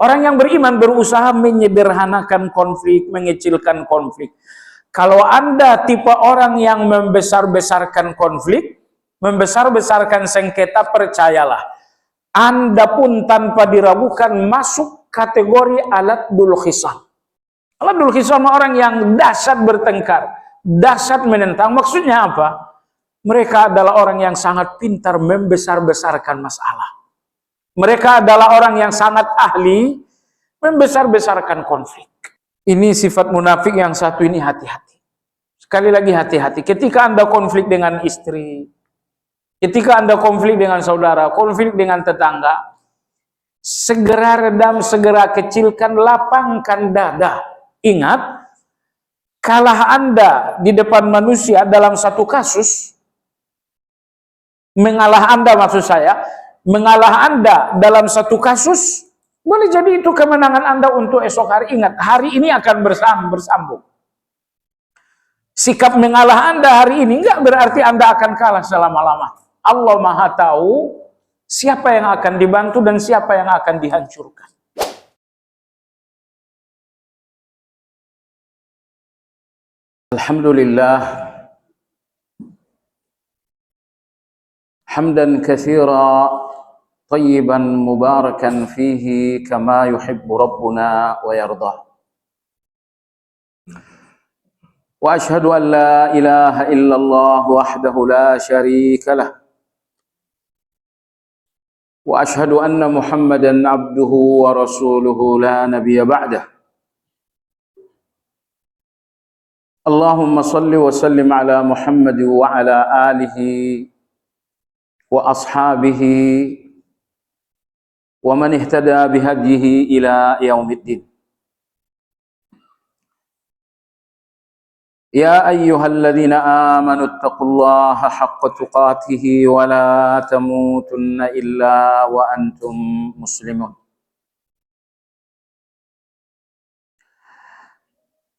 Orang yang beriman berusaha menyederhanakan konflik, mengecilkan konflik. Kalau Anda tipe orang yang membesar-besarkan konflik, membesar-besarkan sengketa, percayalah, Anda pun tanpa diragukan masuk kategori aladul khisam. Aladul khisam orang yang dahsyat bertengkar, dahsyat menentang. Maksudnya apa? Mereka adalah orang yang sangat pintar membesar-besarkan masalah. Mereka adalah orang yang sangat ahli membesar-besarkan konflik. Ini sifat munafik yang satu ini, hati-hati. Sekali lagi hati-hati. Ketika Anda konflik dengan istri, ketika Anda konflik dengan saudara, konflik dengan tetangga, segera redam, segera kecilkan, lapangkan dada. Ingat, kalah Anda di depan manusia dalam satu kasus, mengalah Anda maksud saya, mengalah Anda dalam satu kasus, boleh jadi itu kemenangan Anda untuk esok hari. Ingat, hari ini akan bersambung. Sikap mengalah Anda hari ini enggak berarti Anda akan kalah selama-lama. Allah Maha tahu siapa yang akan dibantu dan siapa yang akan dihancurkan. Alhamdulillah. Hamdan katsira طيبا مباركا فيه كما يحب ربنا ويرضى وأشهد أن لا إله إلا الله وحده لا شريك له وأشهد أن محمدا عبده ورسوله لا نبي بعده اللهم صل وسلم على محمد وعلى آله وأصحابه ومن اهتدى بهديه إلى يوم الدين يا أيها الذين آمنوا اتقوا الله حق تقاته ولا تموتن إلا وأنتم مسلمون.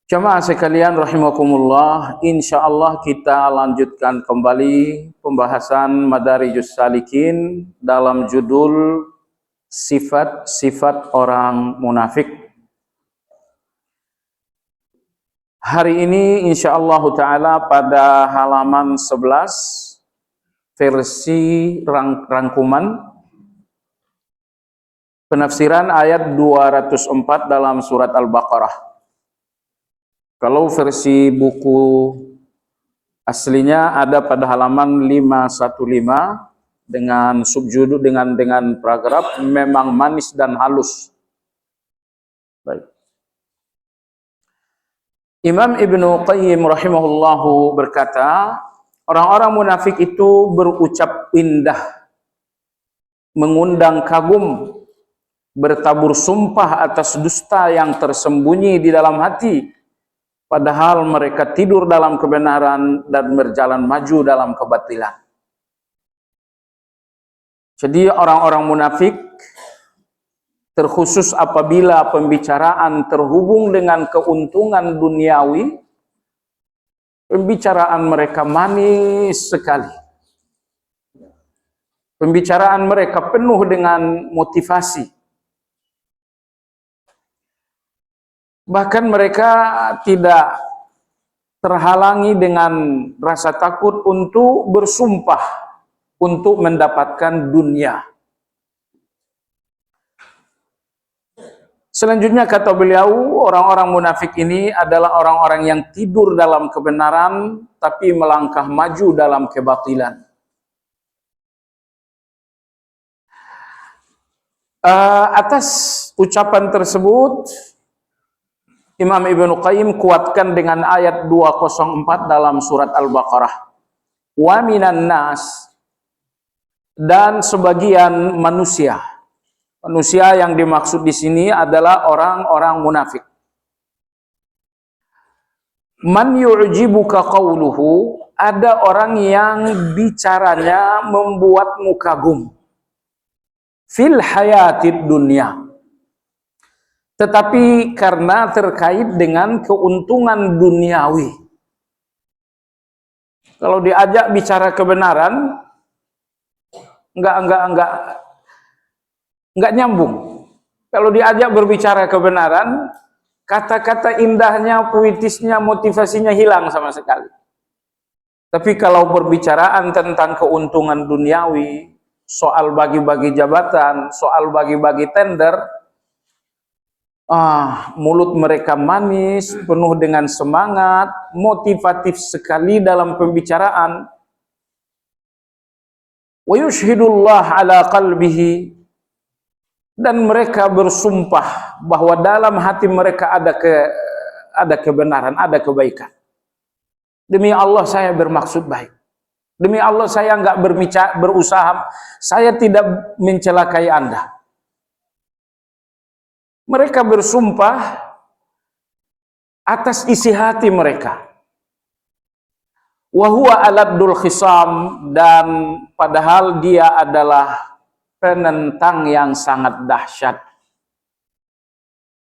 Jamaah sekalian rahimakumullah, insyaallah kita lanjutkan kembali pembahasan Madarijus Salikin dalam judul sifat-sifat orang munafik. Hari ini insyaallah ta'ala pada halaman 11 versi rangkuman penafsiran ayat 204 dalam surat Al-Baqarah. Kalau versi buku aslinya ada pada halaman 515 dengan subjudul dengan paragraf memang manis dan halus. Baik. Imam Ibnu Qayyim rahimahullahu berkata, orang-orang munafik itu berucap indah, mengundang kagum, bertabur sumpah atas dusta yang tersembunyi di dalam hati, padahal mereka tidur dalam kebenaran dan berjalan maju dalam kebatilan. Jadi orang-orang munafik terkhusus apabila pembicaraan terhubung dengan keuntungan duniawi, pembicaraan mereka manis sekali. Pembicaraan mereka penuh dengan motivasi. Bahkan mereka tidak terhalangi dengan rasa takut untuk bersumpah untuk mendapatkan dunia. Selanjutnya kata beliau, orang-orang munafik ini adalah orang-orang yang tidur dalam kebenaran tapi melangkah maju dalam kebatilan. Atas ucapan tersebut Imam Ibnu Qayyim kuatkan dengan ayat 204 dalam surat Al-Baqarah. Wa minan nas, dan sebagian manusia. Manusia yang dimaksud di sini adalah orang-orang munafik. Man yu'jibuka qawluhu, ada orang yang bicaranya membuatmu kagum. Fil hayatid dunya, tetapi karena terkait dengan keuntungan duniawi. Kalau diajak bicara kebenaran, enggak nyambung. Kalau diajak berbicara kebenaran, kata-kata indahnya, puitisnya, motivasinya hilang sama sekali. Tapi kalau berbicaraan tentang keuntungan duniawi, soal bagi-bagi jabatan, soal bagi-bagi tender, mulut mereka manis, penuh dengan semangat, motivatif sekali dalam pembicaraan. Wa yushhidullah ala qalbihi, dan mereka bersumpah bahwa dalam hati mereka ada kebenaran, ada kebaikan. Demi Allah saya bermaksud baik. Demi Allah saya enggak berusaha, saya tidak mencelakai Anda. Mereka bersumpah atas isi hati mereka. Wa huwa aladul khisam, dan padahal dia adalah penentang yang sangat dahsyat.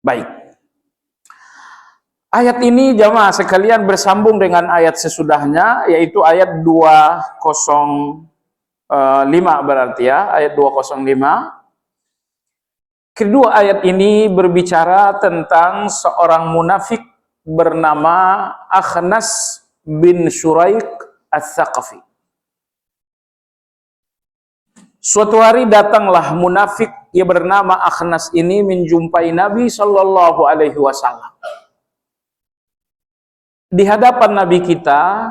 Baik. Ayat ini jamaah sekalian bersambung dengan ayat sesudahnya, yaitu ayat 205 berarti ya, ayat 205. Kedua ayat ini berbicara tentang seorang munafik bernama Akhnas bin Syuraik Ats-Tsaqafi. Suatu hari datanglah munafik yang bernama Akhnas ini menjumpai Nabi Shallallahu Alaihi Wasallam. Di hadapan Nabi kita,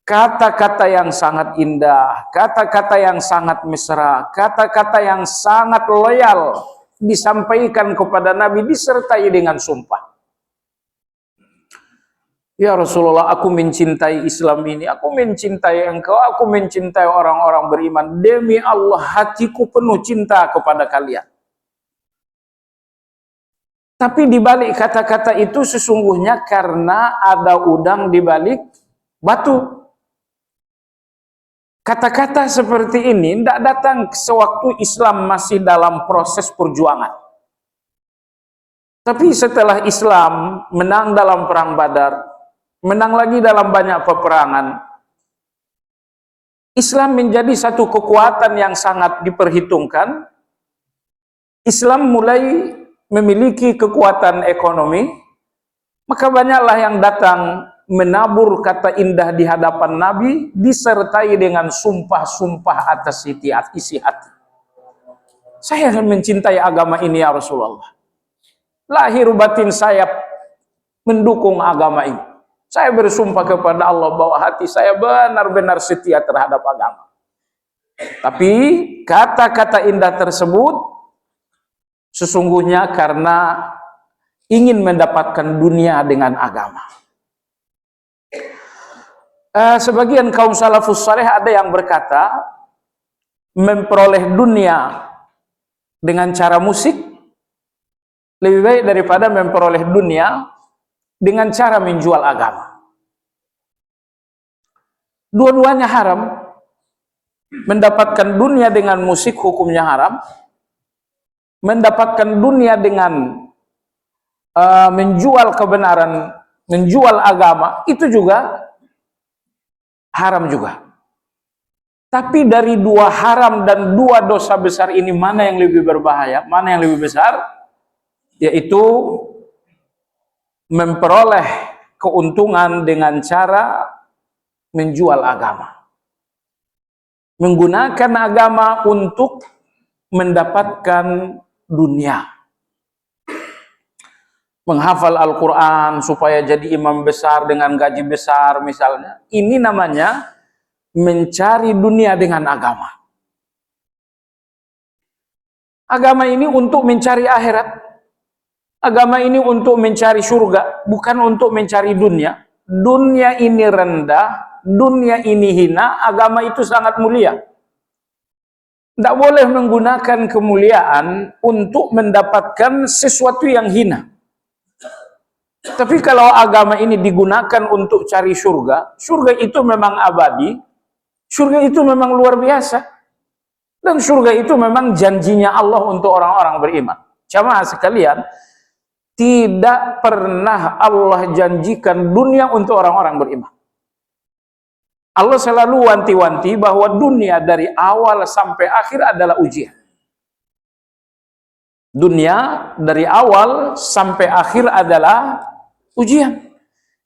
kata-kata yang sangat indah, kata-kata yang sangat mesra, kata-kata yang sangat loyal disampaikan kepada Nabi disertai dengan sumpah. Ya Rasulullah, aku mencintai Islam ini, aku mencintai engkau, aku mencintai orang-orang beriman. Demi Allah, hatiku penuh cinta kepada kalian. Tapi di balik kata-kata itu sesungguhnya karena ada udang di balik batu. Kata-kata seperti ini tidak datang sewaktu Islam masih dalam proses perjuangan. Tapi setelah Islam menang dalam perang Badar, menang lagi dalam banyak peperangan, Islam menjadi satu kekuatan yang sangat diperhitungkan. Islam mulai memiliki kekuatan ekonomi, maka banyaklah yang datang menabur kata indah di hadapan Nabi disertai dengan sumpah-sumpah atas isi hati. Saya akan mencintai agama ini ya Rasulullah. Lahir batin saya mendukung agama ini. Saya bersumpah kepada Allah bahwa hati saya benar-benar setia terhadap agama. Tapi kata-kata indah tersebut sesungguhnya karena ingin mendapatkan dunia dengan agama. Sebagian kaum salafus saleh ada yang berkata, memperoleh dunia dengan cara musik lebih baik daripada memperoleh dunia dengan cara menjual agama. Dua-duanya haram. Mendapatkan dunia dengan musik hukumnya haram. Mendapatkan dunia dengan menjual kebenaran, menjual agama, itu juga haram juga. Tapi dari dua haram dan dua dosa besar ini, mana yang lebih berbahaya, mana yang lebih besar? Yaitu memperoleh keuntungan dengan cara menjual agama. Menggunakan agama untuk mendapatkan dunia. Menghafal Al-Quran supaya jadi imam besar dengan gaji besar misalnya. Ini namanya mencari dunia dengan agama. Agama ini untuk mencari akhirat. Agama ini untuk mencari surga, bukan untuk mencari dunia. Dunia ini rendah, dunia ini hina, agama itu sangat mulia. Tidak boleh menggunakan kemuliaan untuk mendapatkan sesuatu yang hina. Tapi kalau agama ini digunakan untuk cari surga, surga itu memang abadi, surga itu memang luar biasa. Dan surga itu memang janjinya Allah untuk orang-orang beriman. Jamaah sekalian, tidak pernah Allah janjikan dunia untuk orang-orang beriman. Allah selalu wanti-wanti bahwa dunia dari awal sampai akhir adalah ujian. Dunia dari awal sampai akhir adalah ujian.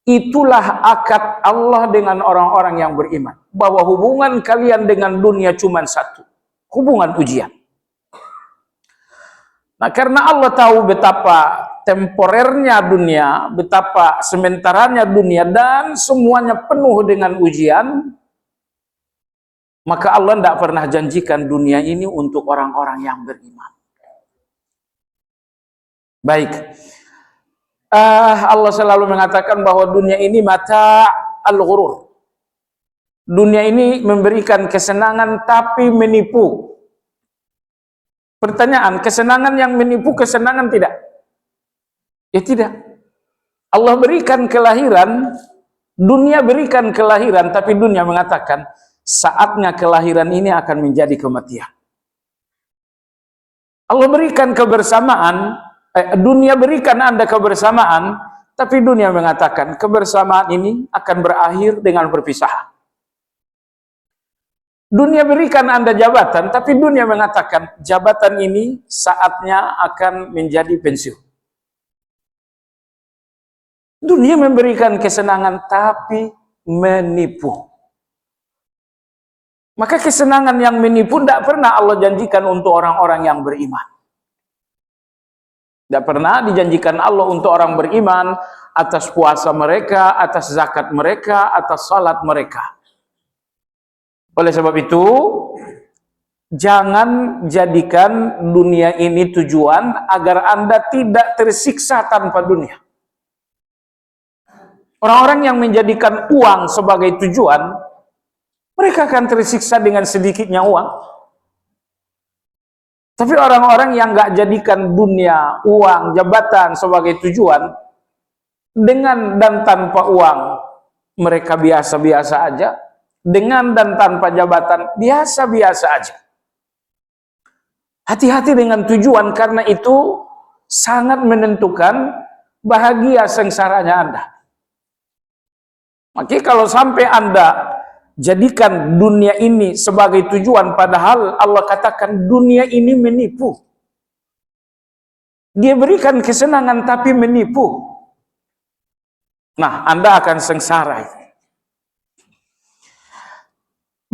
Itulah akad Allah dengan orang-orang yang beriman, bahwa hubungan kalian dengan dunia cuma satu, hubungan ujian. Nah, karena Allah tahu betapa temporernya dunia, betapa sementaranya dunia, dan semuanya penuh dengan ujian, maka Allah tidak pernah janjikan dunia ini untuk orang-orang yang beriman. Baik. Allah selalu mengatakan bahwa dunia ini mata al-ghurur. Dunia ini memberikan kesenangan tapi menipu. Pertanyaan, kesenangan yang menipu kesenangan tidak? Ya tidak. Allah berikan kelahiran, dunia berikan kelahiran, tapi dunia mengatakan saatnya kelahiran ini akan menjadi kematian. Allah berikan kebersamaan, dunia berikan Anda kebersamaan, tapi dunia mengatakan kebersamaan ini akan berakhir dengan perpisahan. Dunia berikan Anda jabatan, tapi dunia mengatakan jabatan ini saatnya akan menjadi pensiun. Dunia memberikan kesenangan tapi menipu. Maka kesenangan yang menipu tidak pernah Allah janjikan untuk orang-orang yang beriman. Tidak pernah dijanjikan Allah untuk orang beriman atas puasa mereka, atas zakat mereka, atas salat mereka. Oleh sebab itu, jangan jadikan dunia ini tujuan agar Anda tidak tersiksa tanpa dunia. Orang-orang yang menjadikan uang sebagai tujuan, mereka akan tersiksa dengan sedikitnya uang. Tapi orang-orang yang nggak jadikan dunia, uang, jabatan sebagai tujuan, dengan dan tanpa uang, mereka biasa-biasa aja. Dengan dan tanpa jabatan, biasa-biasa aja. Hati-hati dengan tujuan, karena itu sangat menentukan bahagia sengsaranya Anda. Maka kalau sampai Anda jadikan dunia ini sebagai tujuan, padahal Allah katakan dunia ini menipu. Dia berikan kesenangan tapi menipu. Nah, Anda akan sengsara.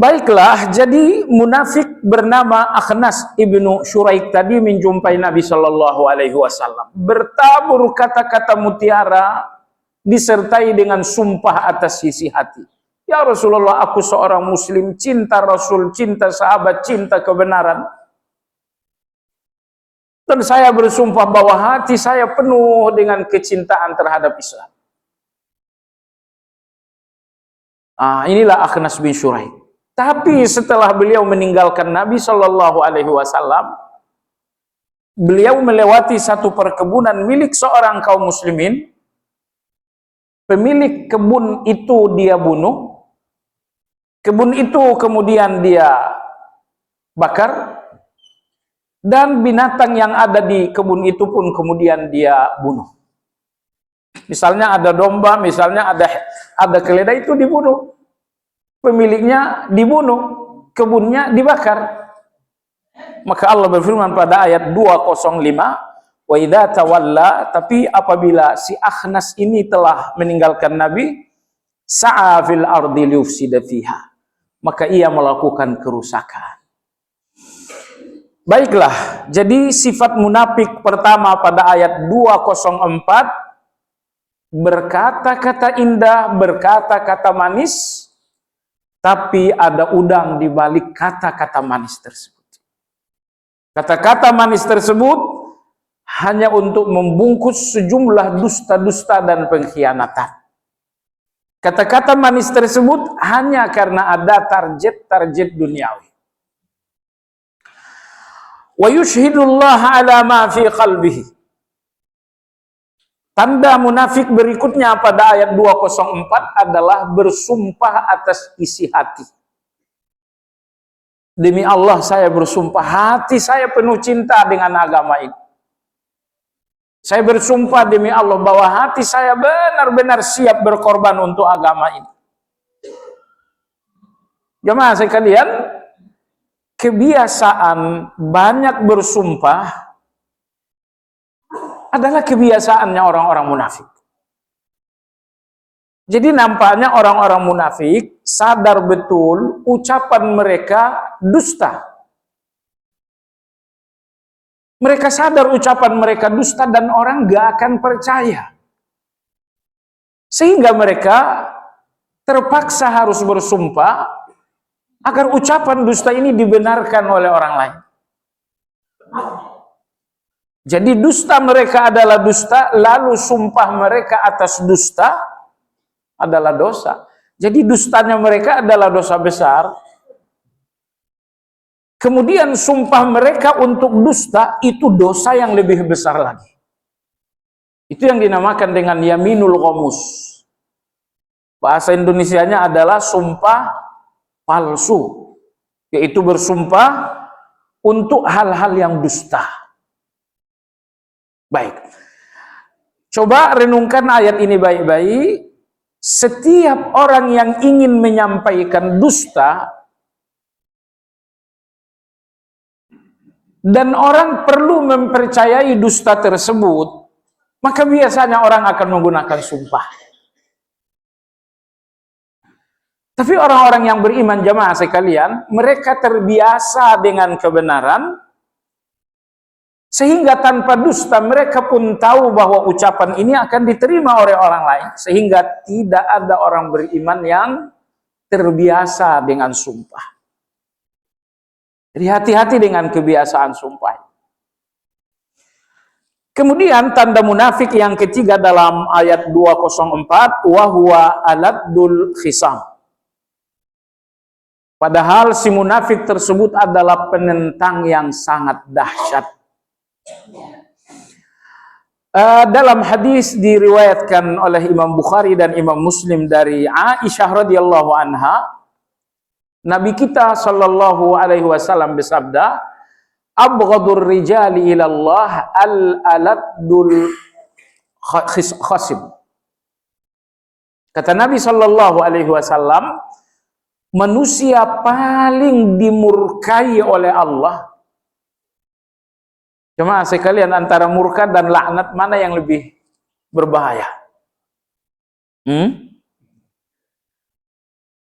Baiklah, jadi munafik bernama Akhnas ibnu Syuraik tadi menjumpai Nabi Shallallahu Alaihi Wasallam, bertabur kata-kata mutiara disertai dengan sumpah atas isi hati. Ya Rasulullah, aku seorang muslim, cinta Rasul, cinta sahabat, cinta kebenaran. Dan saya bersumpah bahwa hati saya penuh dengan kecintaan terhadap Islam. Inilah Akhnas bin Syuraik. Tapi setelah beliau meninggalkan Nabi Shallallahu Alaihi Wasallam, beliau melewati satu perkebunan milik seorang kaum muslimin. Pemilik kebun itu dia bunuh. Kebun itu kemudian dia bakar. Dan binatang yang ada di kebun itu pun kemudian dia bunuh. Misalnya ada domba, misalnya ada keledai, itu dibunuh. Pemiliknya dibunuh, kebunnya dibakar. Maka Allah berfirman pada ayat 205, wa idza tawalla, tapi apabila si Akhnas ini telah meninggalkan Nabi, sa'a fil ardi liyufsida fiha, maka ia melakukan kerusakan. Baiklah, jadi sifat munafik pertama pada ayat 204, berkata-kata indah, berkata-kata manis, tapi ada udang di balik kata-kata manis tersebut. Kata-kata manis tersebut hanya untuk membungkus sejumlah dusta-dusta dan pengkhianatan. Kata-kata manis tersebut hanya karena ada target-target duniawi. Wa yushhidullaha ala ma fi qalbihi. Tanda munafik berikutnya pada ayat 204 adalah bersumpah atas isi hati. Demi Allah saya bersumpah, hati saya penuh cinta dengan agama ini. Saya bersumpah demi Allah bahwa hati saya benar-benar siap berkorban untuk agama ini. Jemaah sekalian, kebiasaan banyak bersumpah adalah kebiasaannya orang-orang munafik. Jadi nampaknya orang-orang munafik sadar betul ucapan mereka dusta. Mereka sadar ucapan mereka dusta dan orang gak akan percaya. Sehingga mereka terpaksa harus bersumpah agar ucapan dusta ini dibenarkan oleh orang lain. Jadi dusta mereka adalah dusta, lalu sumpah mereka atas dusta adalah dosa. Jadi dustanya mereka adalah dosa besar. Kemudian sumpah mereka untuk dusta itu dosa yang lebih besar lagi. Itu yang dinamakan dengan yaminul ghamus. Bahasa Indonesianya adalah sumpah palsu, yaitu bersumpah untuk hal-hal yang dusta. Baik, coba renungkan ayat ini baik-baik. Setiap orang yang ingin menyampaikan dusta dan orang perlu mempercayai dusta tersebut, maka biasanya orang akan menggunakan sumpah. Tapi orang-orang yang beriman, jamaah sekalian, mereka terbiasa dengan kebenaran, sehingga tanpa dusta mereka pun tahu bahwa ucapan ini akan diterima oleh orang lain. Sehingga tidak ada orang beriman yang terbiasa dengan sumpah. Jadi hati-hati dengan kebiasaan sumpah. Kemudian tanda munafik yang ketiga dalam ayat 204, wa huwa aladdul khisam. Padahal si munafik tersebut adalah penentang yang sangat dahsyat. Dalam hadis diriwayatkan oleh Imam Bukhari dan Imam Muslim dari Aisyah radhiyallahu anha, Nabi kita sallallahu alaihi wasallam bersabda, abghadur rijali ilallah al-aladdul khasim. Kata Nabi sallallahu alaihi wasallam, manusia paling dimurkai oleh Allah. Jemaah sekalian, antara murka dan laknat mana yang lebih berbahaya?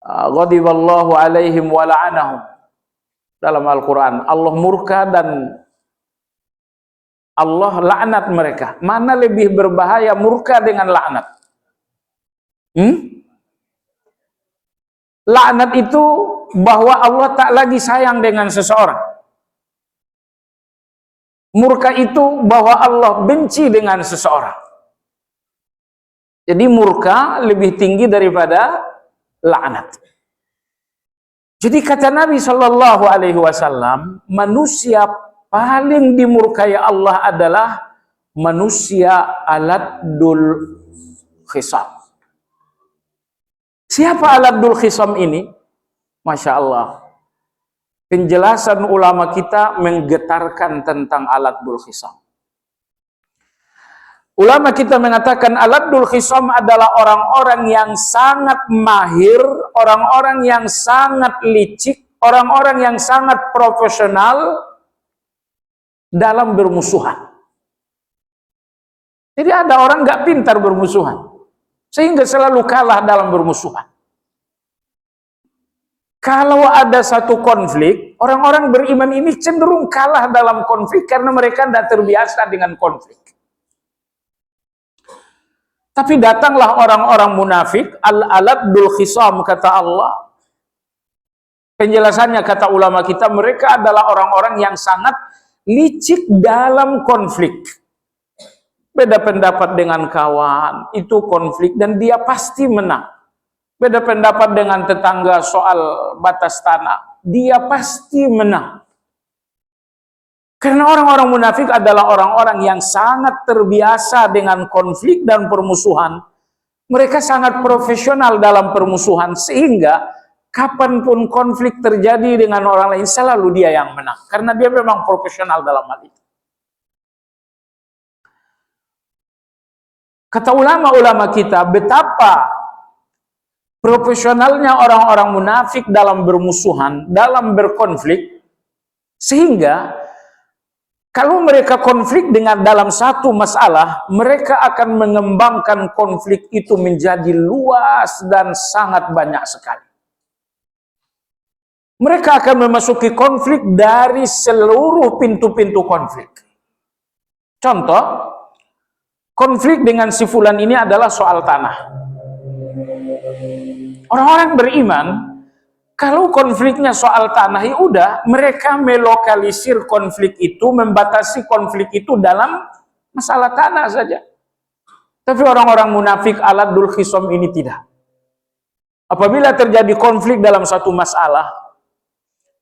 Ghadiballahu alaihim wa la'anahum. Dalam Al-Quran, Allah murka dan Allah laknat mereka. Mana lebih berbahaya, murka dengan laknat? Laknat itu bahwa Allah tak lagi sayang dengan seseorang. Murka itu bahwa Allah benci dengan seseorang. Jadi murka lebih tinggi daripada laknat. Jadi kata Nabi Shallallahu Alaihi Wasallam, manusia paling dimurkai Allah adalah manusia aladdul khisam. Siapa aladdul khisam ini? Masya Allah. Penjelasan ulama kita menggetarkan tentang aladdul khisam. Ulama kita mengatakan aladdul khisam adalah orang-orang yang sangat mahir, orang-orang yang sangat licik, orang-orang yang sangat profesional dalam bermusuhan. Jadi ada orang nggak pintar bermusuhan, sehingga selalu kalah dalam bermusuhan. Kalau ada satu konflik, orang-orang beriman ini cenderung kalah dalam konflik karena mereka tidak terbiasa dengan konflik. Tapi datanglah orang-orang munafik, al-aladdul khisam, kata Allah. Penjelasannya kata ulama kita, mereka adalah orang-orang yang sangat licik dalam konflik. Beda pendapat dengan kawan, itu konflik dan dia pasti menang. Beda pendapat dengan tetangga soal batas tanah, dia pasti menang. Karena orang-orang munafik adalah orang-orang yang sangat terbiasa dengan konflik dan permusuhan. Mereka sangat profesional dalam permusuhan, sehingga kapanpun konflik terjadi dengan orang lain, selalu dia yang menang. Karena dia memang profesional dalam hal itu. Kata ulama-ulama kita, betapa profesionalnya orang-orang munafik dalam bermusuhan, dalam berkonflik, sehingga Kalau mereka konflik dengan dalam satu masalah, mereka akan mengembangkan konflik itu menjadi luas dan sangat banyak sekali. Mereka akan memasuki konflik dari seluruh pintu-pintu konflik. Contoh, konflik dengan si fulan ini adalah soal tanah. Orang-orang beriman, kalau konfliknya soal tanah, ya udah, mereka melokalisir konflik itu, membatasi konflik itu dalam masalah tanah saja. Tapi orang-orang munafik aladul khisom ini tidak. Apabila terjadi konflik dalam satu masalah,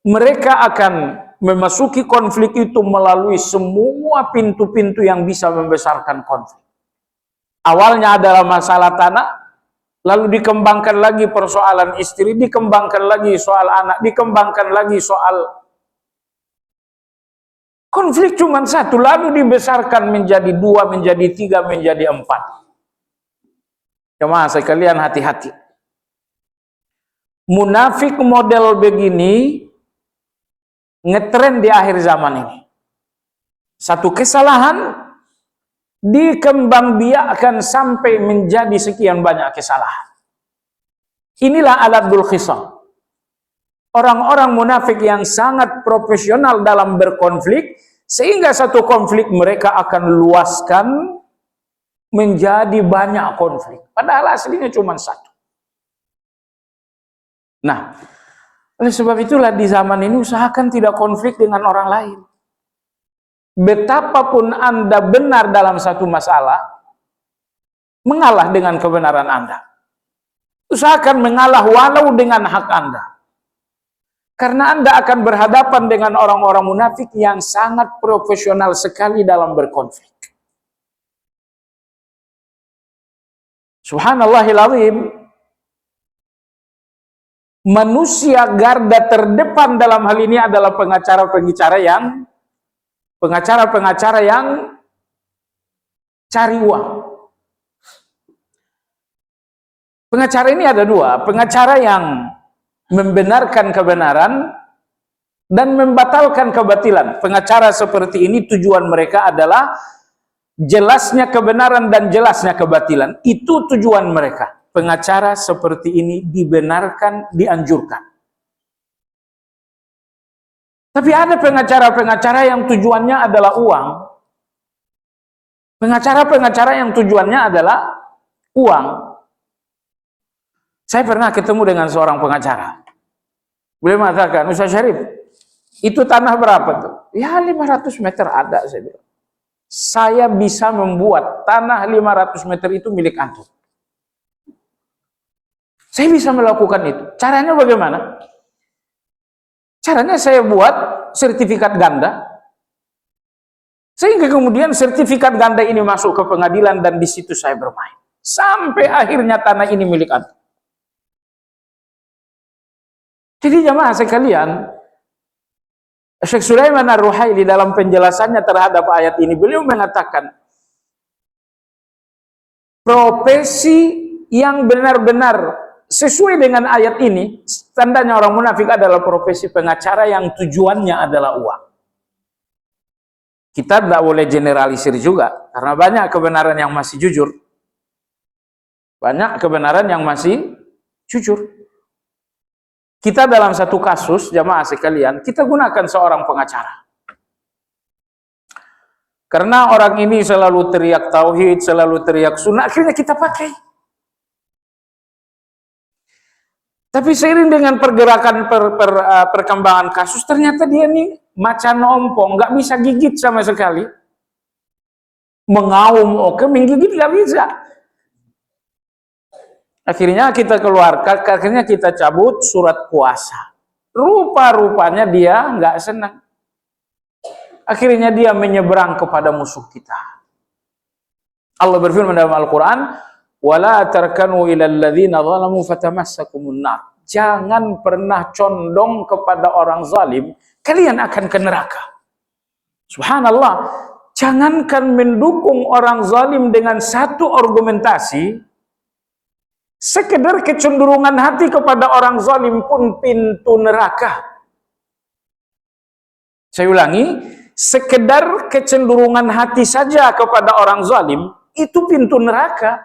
mereka akan memasuki konflik itu melalui semua pintu-pintu yang bisa membesarkan konflik. Awalnya adalah masalah tanah, lalu dikembangkan lagi persoalan istri, dikembangkan lagi soal anak, dikembangkan lagi soal konflik cuma satu, lalu dibesarkan menjadi 2, menjadi 3, menjadi 4. Jemaah sekalian, hati-hati. Munafik model begini ngetren di akhir zaman ini. Satu kesalahan dikembangbiakkan sampai menjadi sekian banyak kesalahan. Inilah aladul khisam. Orang-orang munafik yang sangat profesional dalam berkonflik, sehingga satu konflik mereka akan luaskan menjadi banyak konflik. Padahal aslinya cuma satu. Nah, oleh sebab itulah di zaman ini usahakan tidak konflik dengan orang lain. Betapapun Anda benar dalam satu masalah, mengalah dengan kebenaran Anda. Usahakan mengalah walau dengan hak Anda. Karena Anda akan berhadapan dengan orang-orang munafik yang sangat profesional sekali dalam berkonflik. Subhanallahil azim. Manusia garda terdepan dalam hal ini adalah pengacara-pengacara yang cari uang. Pengacara ini ada dua, pengacara yang membenarkan kebenaran dan membatalkan kebatilan. Pengacara seperti ini tujuan mereka adalah jelasnya kebenaran dan jelasnya kebatilan. Itu tujuan mereka. Pengacara seperti ini dibenarkan, dianjurkan. Tapi ada pengacara-pengacara yang tujuannya adalah uang. Pengacara-pengacara yang tujuannya adalah uang. Saya pernah ketemu dengan seorang pengacara. Beliau mengatakan, Ustaz Syarif, itu tanah berapa tuh? Ya 500 meter ada, saya bilang. Saya bisa membuat tanah 500 meter itu milik antum. Saya bisa melakukan itu. Caranya bagaimana? Caranya saya buat sertifikat ganda. Sehingga kemudian sertifikat ganda ini masuk ke pengadilan dan di situ saya bermain. Sampai akhirnya tanah ini milik antum. Jadi jamaah sekalian, Syekh Sulaiman Ar-Ruhaili dalam penjelasannya terhadap ayat ini, beliau mengatakan, profesi yang benar-benar sesuai dengan ayat ini, tandanya orang munafik adalah profesi pengacara yang tujuannya adalah uang. Kita tidak boleh generalisir juga, karena banyak kebenaran yang masih jujur. Banyak kebenaran yang masih jujur. Kita dalam satu kasus, jamaah sekalian, kita gunakan seorang pengacara. Karena orang ini selalu teriak tauhid, selalu teriak sunnah, akhirnya kita pakai. Tapi seiring dengan pergerakan perkembangan kasus, ternyata dia nih macan ompong, nggak bisa gigit sama sekali. Mengaum, oke, menggigit nggak bisa. Akhirnya kita keluarkan, akhirnya kita cabut surat puasa. Rupa-rupanya dia nggak senang. Akhirnya dia menyeberang kepada musuh kita. Allah berfirman dalam Al-Quran, wala tarkanu ilal ladzina zalamu fatamassakumun nar. Jangan pernah condong kepada orang zalim, kalian akan ke neraka. Subhanallah, jangankan mendukung orang zalim dengan satu argumentasi, sekedar kecenderungan hati kepada orang zalim pun pintu neraka. Saya ulangi, sekedar kecenderungan hati saja kepada orang zalim, itu pintu neraka.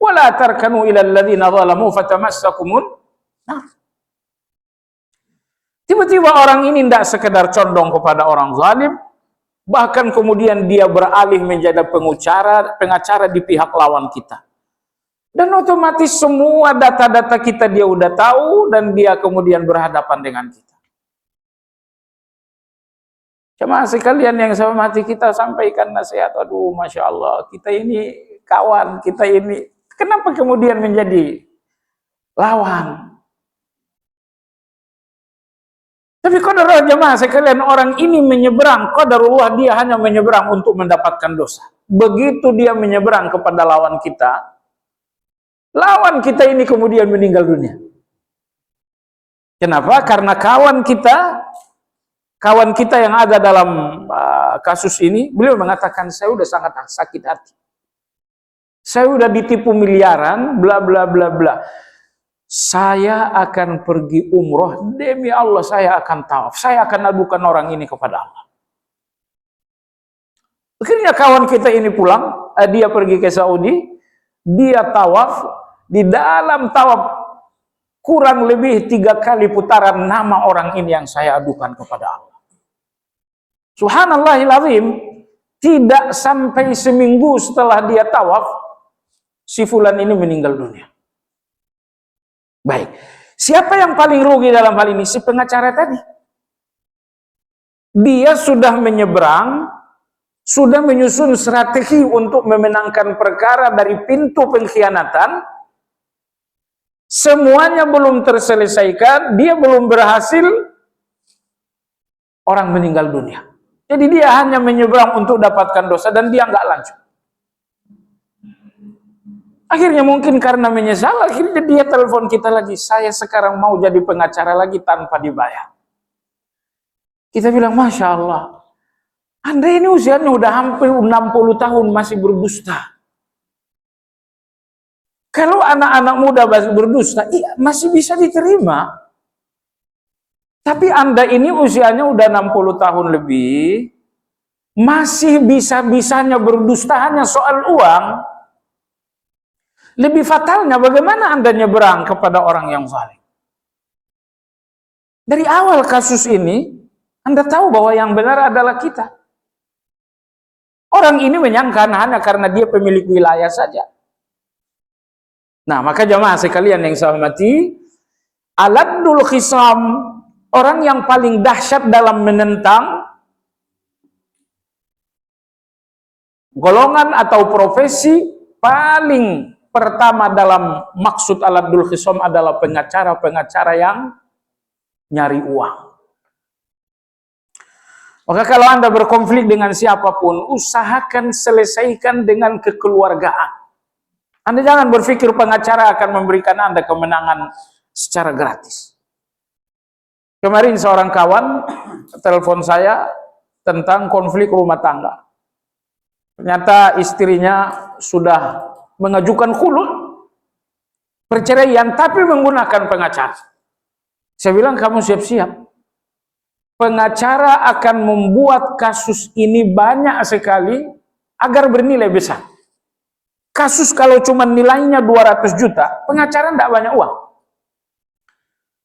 Wala tarkanu ilal ladzina zalamu fatamassakumun nar. Tiba-tiba orang ini tidak sekedar condong kepada orang zalim, bahkan kemudian dia beralih menjadi pengacara di pihak lawan kita. Dan otomatis semua data-data kita dia udah tahu, dan dia kemudian berhadapan dengan kita. Jemaah sekalian yang saya hormati, kita sampaikan nasihat. Aduh, Masya Allah, kita ini kawan, kita ini kenapa kemudian menjadi lawan? Tapi qadarullah jemaah sekalian, orang ini menyeberang, qadarullah dia hanya menyeberang untuk mendapatkan dosa. Begitu dia menyeberang kepada lawan kita ini kemudian meninggal dunia. Kenapa? Karena kawan kita yang ada dalam kasus ini, beliau mengatakan, saya udah sangat sakit hati. Saya udah ditipu miliaran, bla bla bla bla. Saya akan pergi umroh, demi Allah saya akan tawaf, saya akan adukan orang ini kepada Allah. Akhirnya kawan kita ini pulang, dia pergi ke Saudi, dia tawaf, di dalam tawaf kurang lebih 3 kali putaran nama orang ini yang saya adukan kepada Allah. Subhanallahil azim, tidak sampai seminggu setelah dia tawaf, si fulan ini meninggal dunia. Baik, siapa yang paling rugi dalam hal ini? Si pengacara tadi. Dia sudah menyeberang, sudah menyusun strategi untuk memenangkan perkara dari pintu pengkhianatan. Semuanya belum terselesaikan, dia belum berhasil, orang meninggal dunia. Jadi dia hanya menyeberang untuk dapatkan dosa dan dia nggak lanjut. Akhirnya mungkin karena menyesal, akhirnya dia telepon kita lagi. Saya sekarang mau jadi pengacara lagi tanpa dibayar. Kita bilang, Masya Allah, Anda ini usianya udah hampir 60 tahun masih berdusta. Kalau anak-anak muda masih berdusta, iya, masih bisa diterima. Tapi Anda ini usianya udah 60 tahun lebih, masih bisa-bisanya berdusta hanya soal uang. Lebih fatalnya bagaimana Anda nyeberang kepada orang yang zalim? Dari awal kasus ini, Anda tahu bahwa yang benar adalah kita. Orang ini menyangka hanya karena dia pemilik wilayah saja. Nah, maka jamaah sekalian yang saya hormati, aladul khisam, orang yang paling dahsyat dalam menentang golongan atau profesi paling pertama dalam maksud aladul khisam adalah pengacara-pengacara yang nyari uang. Maka kalau Anda berkonflik dengan siapapun, usahakan selesaikan dengan kekeluargaan. Anda jangan berpikir pengacara akan memberikan Anda kemenangan secara gratis. Kemarin seorang kawan telepon saya tentang konflik rumah tangga. Ternyata istrinya sudah mengajukan khulud, perceraian, tapi menggunakan pengacara. Saya bilang, kamu siap-siap. Pengacara akan membuat kasus ini banyak sekali agar bernilai besar. Kasus kalau cuma nilainya 200 juta, pengacara tidak banyak uang.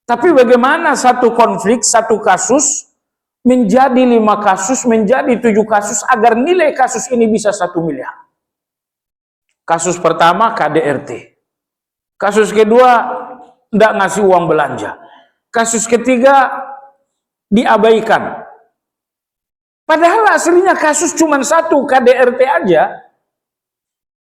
Tapi bagaimana satu konflik, satu kasus, menjadi 5 kasus, menjadi 7 kasus, agar nilai kasus ini bisa 1 miliar. Kasus pertama KDRT. Kasus kedua tidak ngasih uang belanja. Kasus ketiga diabaikan. Padahal aslinya kasus cuma 1 KDRT aja.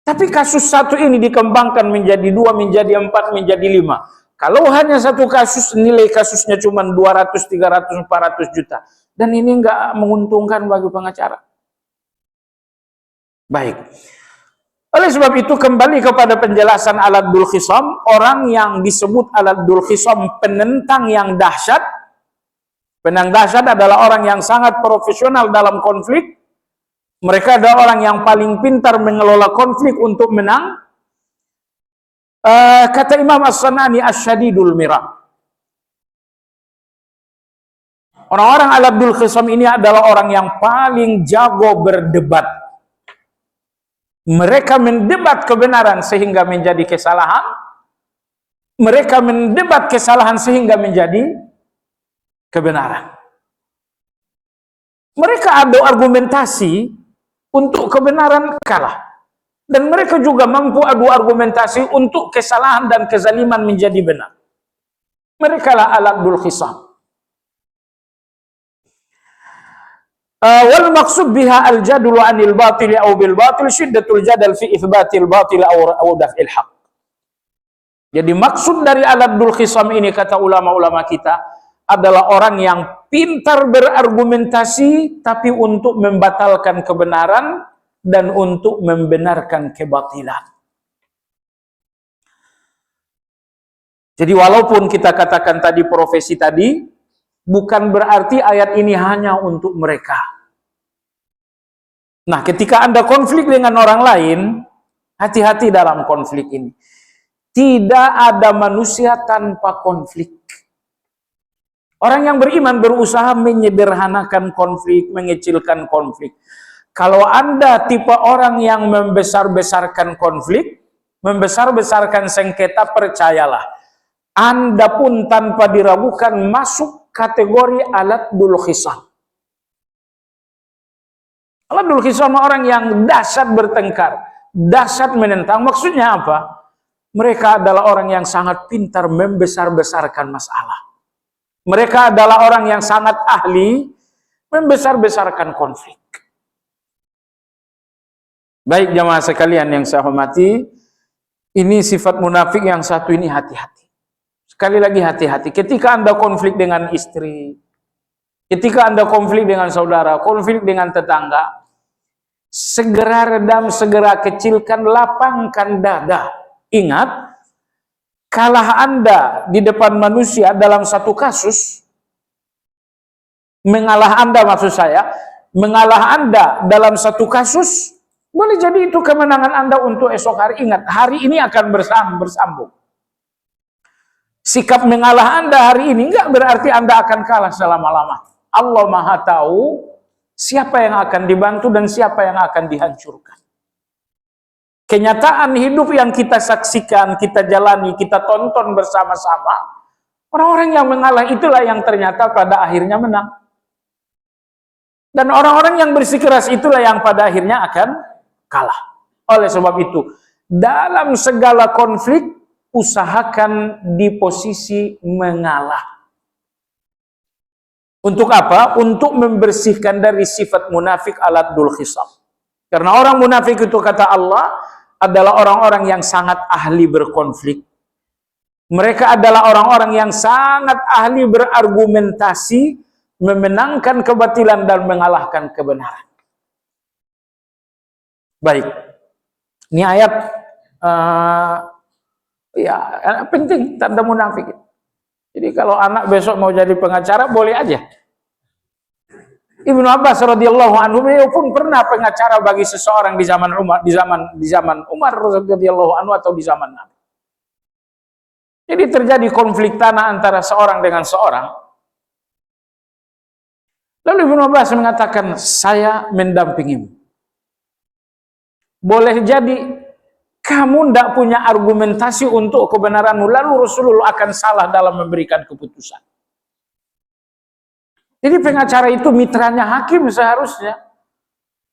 Tapi kasus 1 ini dikembangkan menjadi 2, menjadi 4, menjadi 5. Kalau hanya 1 kasus, nilai kasusnya cuma 200, 300, 400 juta. Dan ini nggak menguntungkan bagi pengacara. Baik. Oleh sebab itu kembali kepada penjelasan aladul khisam, orang yang disebut aladul khisam penentang yang dahsyat. Penentang dahsyat adalah orang yang sangat profesional dalam konflik. Mereka adalah orang yang paling pintar mengelola konflik untuk menang. Kata Imam As-Sanani, asyadidul mira. Orang-orang Al-Abdul Khisam ini adalah orang yang paling jago berdebat. Mereka mendebat kebenaran sehingga menjadi kesalahan. Mereka mendebat kesalahan sehingga menjadi kebenaran. Mereka adu argumentasi untuk kebenaran kalah. Dan mereka juga mampu adu argumentasi untuk kesalahan dan kezaliman menjadi benar. Mereka lah Al-Abdul Khisam. Wal maksud biha al-jadlu anil batil aw bil batil syiddatul jadal fi itsbatil batil aw daf'il haq. Jadi maksud dari Al-Abdul Khisam ini, kata ulama-ulama kita, adalah orang yang pintar berargumentasi tapi untuk membatalkan kebenaran dan untuk membenarkan kebatilan. Jadi walaupun kita katakan tadi profesi tadi, bukan berarti ayat ini hanya untuk mereka. Nah, ketika Anda konflik dengan orang lain, hati-hati dalam konflik ini. Tidak ada manusia tanpa konflik. Orang yang beriman berusaha menyederhanakan konflik, mengecilkan konflik. Kalau Anda tipe orang yang membesar-besarkan konflik, membesar-besarkan sengketa, percayalah, Anda pun tanpa diragukan masuk kategori Al-Abdul Khisam. Al-Abdul Khisam orang yang dahsyat bertengkar, dahsyat menentang. Maksudnya apa? Mereka adalah orang yang sangat pintar membesar-besarkan masalah. Mereka adalah orang yang sangat ahli membesar-besarkan konflik. Baik jamaah sekalian yang saya hormati, ini sifat munafik yang satu ini, hati-hati. Sekali lagi hati-hati. Ketika Anda konflik dengan istri, ketika Anda konflik dengan saudara, konflik dengan tetangga, segera redam, segera kecilkan, lapangkan dada. Ingat, kalah Anda di depan manusia dalam satu kasus, mengalah Anda maksud saya, mengalah Anda dalam satu kasus, boleh jadi itu kemenangan Anda untuk esok hari. Ingat, hari ini akan bersambung. Sikap mengalah Anda hari ini enggak berarti Anda akan kalah selama-lama. Allah Maha tahu siapa yang akan dibantu dan siapa yang akan dihancurkan. Kenyataan hidup yang kita saksikan, kita jalani, kita tonton bersama-sama, orang-orang yang mengalah itulah yang ternyata pada akhirnya menang. Dan orang-orang yang bersikeras itulah yang pada akhirnya akan kalah. Oleh sebab itu, dalam segala konflik, usahakan di posisi mengalah. Untuk apa? Untuk membersihkan dari sifat munafik Al-Abdul Khisam. Karena orang munafik itu, kata Allah, adalah orang-orang yang sangat ahli berkonflik. Mereka adalah orang-orang yang sangat ahli berargumentasi, memenangkan kebatilan dan mengalahkan kebenaran. Baik, ini ayat ya penting, tanda munafik. Jadi kalau anak besok mau jadi pengacara, boleh aja. Ibnu Abbas radhiyallahu anhu pun pernah pengacara bagi seseorang di zaman Umar, di zaman Umar radhiyallahu anhu atau di zaman Nabi. Jadi terjadi konflik tanah antara seorang dengan seorang. Lalu Ibnu Abbas mengatakan, saya mendampingimu. Boleh jadi kamu tidak punya argumentasi untuk kebenaranmu, lalu Rasulullah akan salah dalam memberikan keputusan. Jadi pengacara itu mitranya hakim seharusnya.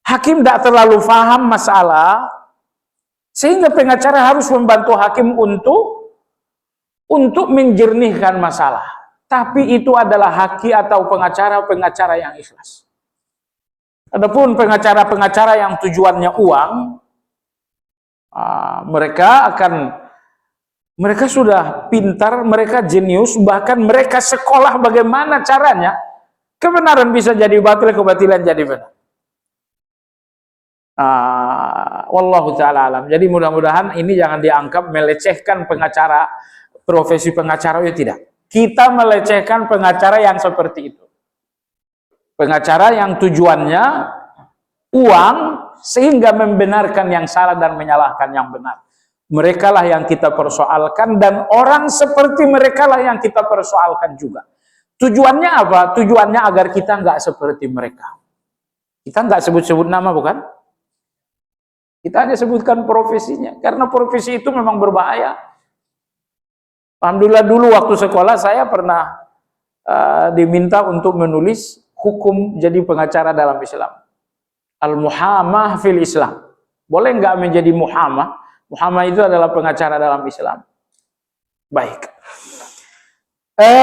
Hakim tidak terlalu paham masalah, sehingga pengacara harus membantu hakim untuk menjernihkan masalah. Tapi itu adalah haki atau pengacara-pengacara yang ikhlas. Adapun pengacara-pengacara yang tujuannya uang, mereka sudah pintar, mereka jenius, bahkan mereka sekolah bagaimana caranya kebenaran bisa jadi batil, kebatilan jadi benar. Wallahu ta'ala alam. Jadi mudah-mudahan ini jangan dianggap melecehkan pengacara, profesi pengacara, ya tidak. Kita melecehkan pengacara yang seperti itu. Pengacara yang tujuannya uang sehingga membenarkan yang salah dan menyalahkan yang benar. Mereka lah yang kita persoalkan, dan orang seperti mereka lah yang kita persoalkan juga. Tujuannya apa? Tujuannya agar kita nggak seperti mereka. Kita nggak sebut-sebut nama, bukan? Kita hanya sebutkan profesinya. Karena profesi itu memang berbahaya. Alhamdulillah dulu waktu sekolah saya pernah diminta untuk menulis hukum jadi pengacara dalam Islam. Al-muhamah fil Islam. Boleh nggak menjadi muhamah? Muhamah itu adalah pengacara dalam Islam. Baik.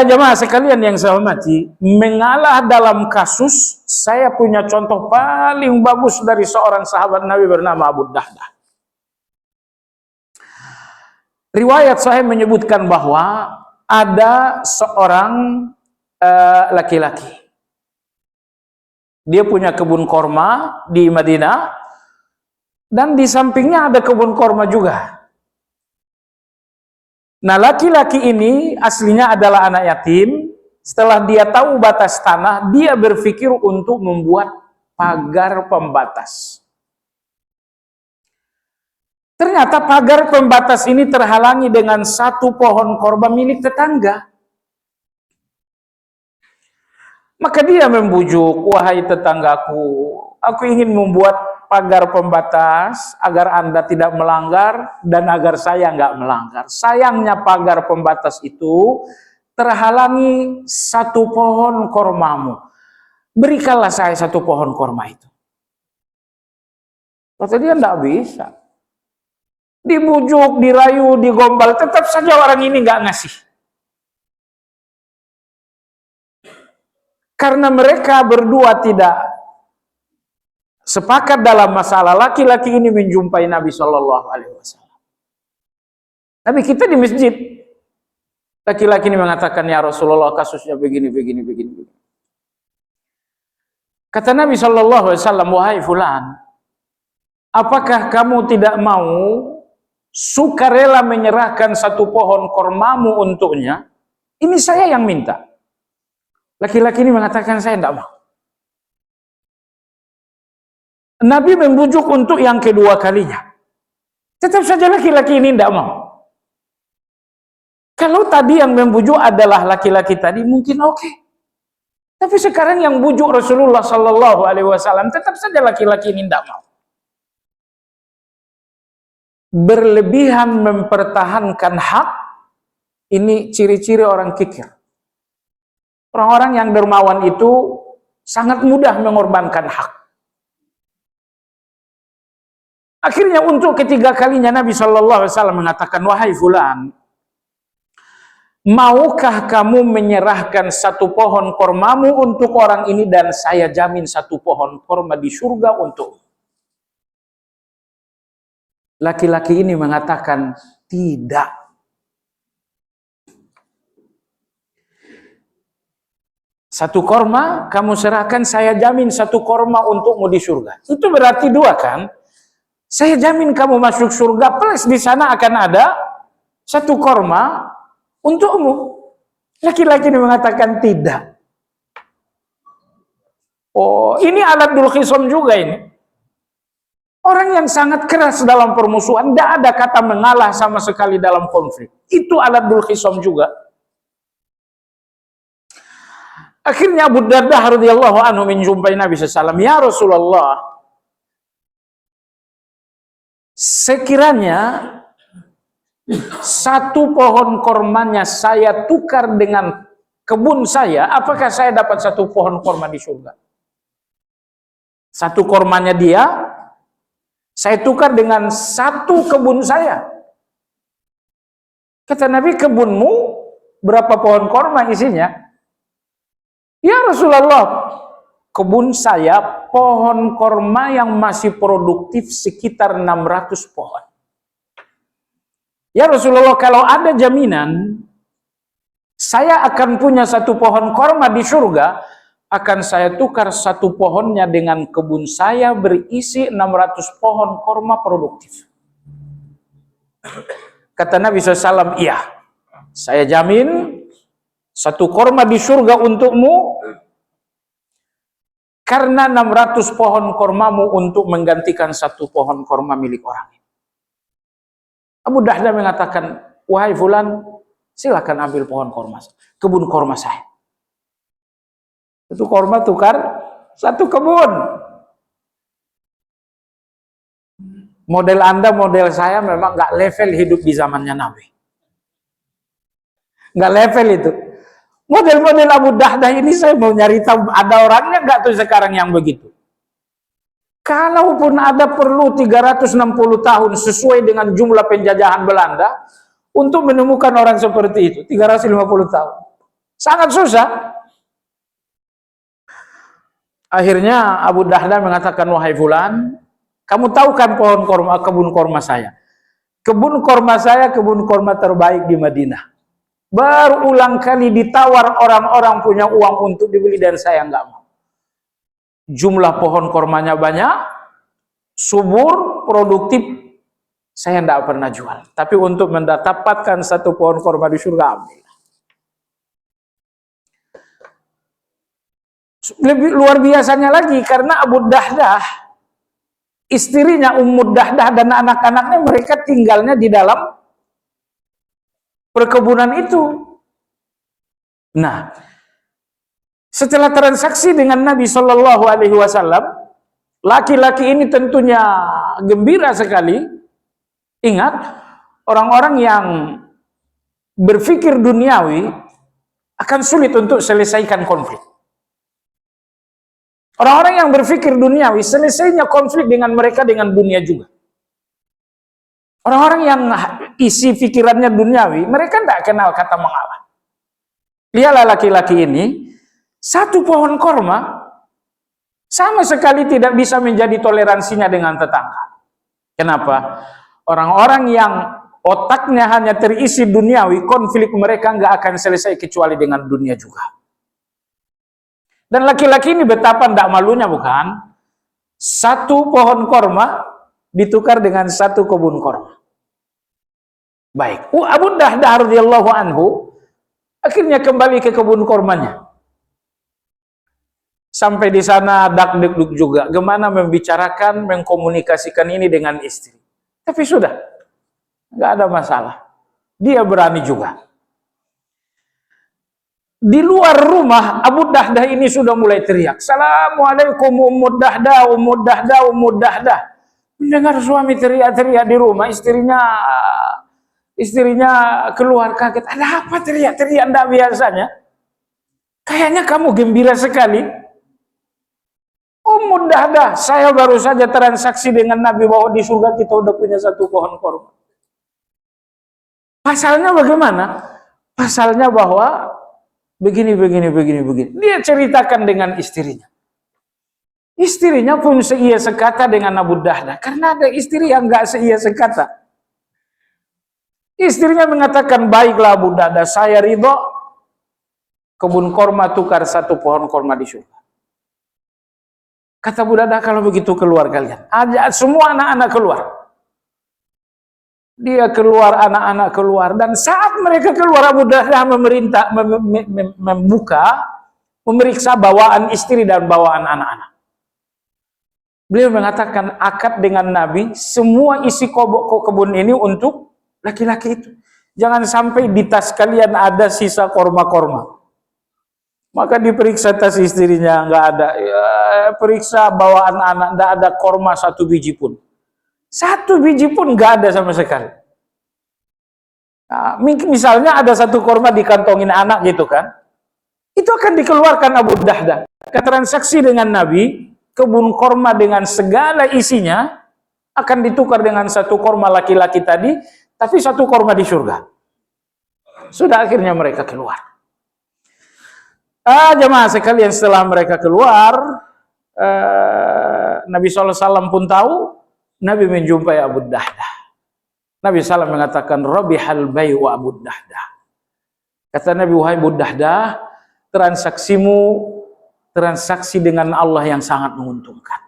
Jemaah sekalian yang saya hormati, mengalah dalam kasus, saya punya contoh paling bagus dari seorang sahabat Nabi bernama Abu Dahdah. Riwayat saya menyebutkan bahwa ada seorang laki-laki. Dia punya kebun korma di Madinah, dan di sampingnya ada kebun korma juga. Nah, laki-laki ini aslinya adalah anak yatim. Setelah dia tahu batas tanah, dia berpikir untuk membuat pagar pembatas. Ternyata pagar pembatas ini terhalangi dengan satu pohon korma milik tetangga. Maka dia membujuk, wahai tetanggaku, aku ingin membuat pagar pembatas agar Anda tidak melanggar dan agar saya nggak melanggar. Sayangnya pagar pembatas itu terhalangi satu pohon kormamu. Berikanlah saya satu pohon korma itu. Kata dia nggak bisa. Dibujuk, dirayu, digombal, tetap saja orang ini nggak ngasih. Karena mereka berdua tidak sepakat dalam masalah, laki-laki ini menjumpai Nabi Shallallahu Alaihi Wasallam. Tapi kita di masjid, laki-laki ini mengatakan, ya Rasulullah, kasusnya begini. Kata Nabi Shallallahu Alaihi Wasallam, wahai fulan, apakah kamu tidak mau sukarela menyerahkan satu pohon kormamu untuknya? Ini saya yang minta. Laki-laki ini mengatakan, saya tidak mau. Nabi membujuk untuk yang kedua kalinya. Tetap saja laki-laki ini tidak mau. Kalau tadi yang membujuk adalah laki-laki tadi, mungkin oke. Tapi sekarang yang bujuk Rasulullah Sallallahu Alaihi Wasallam, tetap saja laki-laki ini tidak mau. Berlebihan mempertahankan hak, ini ciri-ciri orang kikir. Orang-orang yang dermawan itu sangat mudah mengorbankan hak. Akhirnya untuk ketiga kalinya Nabi Shallallahu Alaihi Wasallam mengatakan, wahai fulan, maukah kamu menyerahkan satu pohon kormamu untuk orang ini dan saya jamin satu pohon korma di surga untuk. Laki-laki ini mengatakan tidak. Satu korma kamu serahkan, saya jamin satu korma untukmu di surga. Itu berarti dua kan? Saya jamin kamu masuk surga, plus di sana akan ada satu korma untukmu. Laki-laki ini mengatakan tidak. Oh, ini aladul khisam juga ini. Orang yang sangat keras dalam permusuhan, tidak ada kata mengalah sama sekali dalam konflik. Itu aladul khisam juga. Akhirnya Abu Dardah radhiyallahu anhu menjumpai Nabi SAW. Ya Rasulullah, sekiranya satu pohon kormanya saya tukar dengan kebun saya, apakah saya dapat satu pohon korma di surga? Satu kormanya dia, saya tukar dengan satu kebun saya. Kata Nabi, kebunmu berapa pohon korma isinya? Ya Rasulullah, kebun saya pohon korma yang masih produktif sekitar 600 pohon. Ya Rasulullah, kalau ada jaminan saya akan punya satu pohon korma di surga, akan saya tukar satu pohonnya dengan kebun saya berisi 600 pohon korma produktif. Kata Nabi SAW, iya, saya jamin satu korma di surga untukmu, karena 600 pohon kormamu untuk menggantikan satu pohon korma milik orang. Abu Dahdah mengatakan, wahai fulan, silakan ambil pohon korma, kebun korma saya. Satu korma tukar satu kebun. Model Anda, model saya memang nggak level hidup di zamannya Nabi. Nggak level itu. Model-model Abu Dahdah ini saya mau nyari tahu ada orangnya nggak tuh sekarang yang begitu. Kalaupun ada perlu 360 tahun sesuai dengan jumlah penjajahan Belanda untuk menemukan orang seperti itu, 350 tahun. Sangat susah. Akhirnya Abu Dahdah mengatakan, wahai fulan, kamu tahu kan pohon korma, kebun korma saya? Kebun korma saya, kebun korma terbaik di Madinah. Berulang kali ditawar orang-orang punya uang untuk dibeli dan saya nggak mau. Jumlah pohon kormanya banyak, subur, produktif, saya tidak pernah jual. Tapi untuk mendapatkan satu pohon korma di surga, ambil. Lebih luar biasanya lagi karena Abu Dahdah, istrinya Ummu Dahdah dan anak-anaknya mereka tinggalnya di dalam perkebunan itu. Nah, setelah transaksi dengan Nabi Shallallahu Alaihi Wasallam, laki-laki ini tentunya gembira sekali. Ingat, orang-orang yang berpikir duniawi akan sulit untuk selesaikan konflik. Orang-orang yang berpikir duniawi, selesainya konflik dengan mereka dengan dunia juga. Orang-orang yang isi pikirannya duniawi, mereka tidak kenal kata mengalah. Lihatlah laki-laki ini, satu pohon korma, sama sekali tidak bisa menjadi toleransinya dengan tetangga. Kenapa? Orang-orang yang otaknya hanya terisi duniawi, konflik mereka nggak akan selesai kecuali dengan dunia juga. Dan laki-laki ini betapa tidak malunya bukan? Satu pohon korma ditukar dengan satu kebun korma. Baik, Abu Dahdah radhiyallahu anhu akhirnya kembali ke kebun kormanya. Sampai di sana dak-duk juga, gimana membicarakan, mengkomunikasikan ini dengan istri. Tapi sudah, nggak ada masalah. Dia berani juga. Di luar rumah, Abu Dahdah ini sudah mulai teriak, "Assalamualaikum Ummu Dahdah, Ummu Dahdah, Ummu Dahdah." Mendengar suami teriak-teriak di rumah, istrinya keluar kaget. Ada apa teriak-teriak tidak biasanya? Kayaknya kamu gembira sekali. Ummu Dahdah, saya baru saja transaksi dengan Nabi bahwa di surga kita udah punya satu pohon korma. Pasalnya bagaimana? Pasalnya bahwa begini. Dia ceritakan dengan istrinya. Istrinya pun seia sekata dengan Abu Dahdah. Karena ada istri yang enggak seia sekata. Istrinya mengatakan, baiklah Abu Dahdah, saya ridho. Kebun korma tukar satu pohon korma di surga. Kata Abu Dahdah, kalau begitu keluar kalian. Ajak semua anak-anak keluar. Dia keluar, anak-anak keluar, dan saat mereka keluar Abu Dahdah memeriksa bawaan istri dan bawaan anak-anak. Beliau mengatakan akad dengan Nabi, semua isi kebun ini untuk laki-laki itu. Jangan sampai di tas kalian ada sisa korma-korma. Maka diperiksa tas istrinya, nggak ada. Ya, periksa bawaan anak, nggak ada korma satu biji pun. Satu biji pun nggak ada sama sekali. Nah, misalnya ada satu korma dikantongin anak gitu kan, itu akan dikeluarkan Abu Dahdah. Transaksi dengan Nabi, kebun korma dengan segala isinya akan ditukar dengan satu korma laki-laki tadi, tapi satu korma di surga. Sudah akhirnya mereka keluar. Jemaah sekalian, setelah mereka keluar, Nabi SAW pun tahu. Nabi menjumpai Abu Dahdah. Nabi SAW mengatakan, Rabihal bayu wa Abu Dahdah. Kata Nabi, wahai Abu Dahdah, transaksi dengan Allah yang sangat menguntungkan.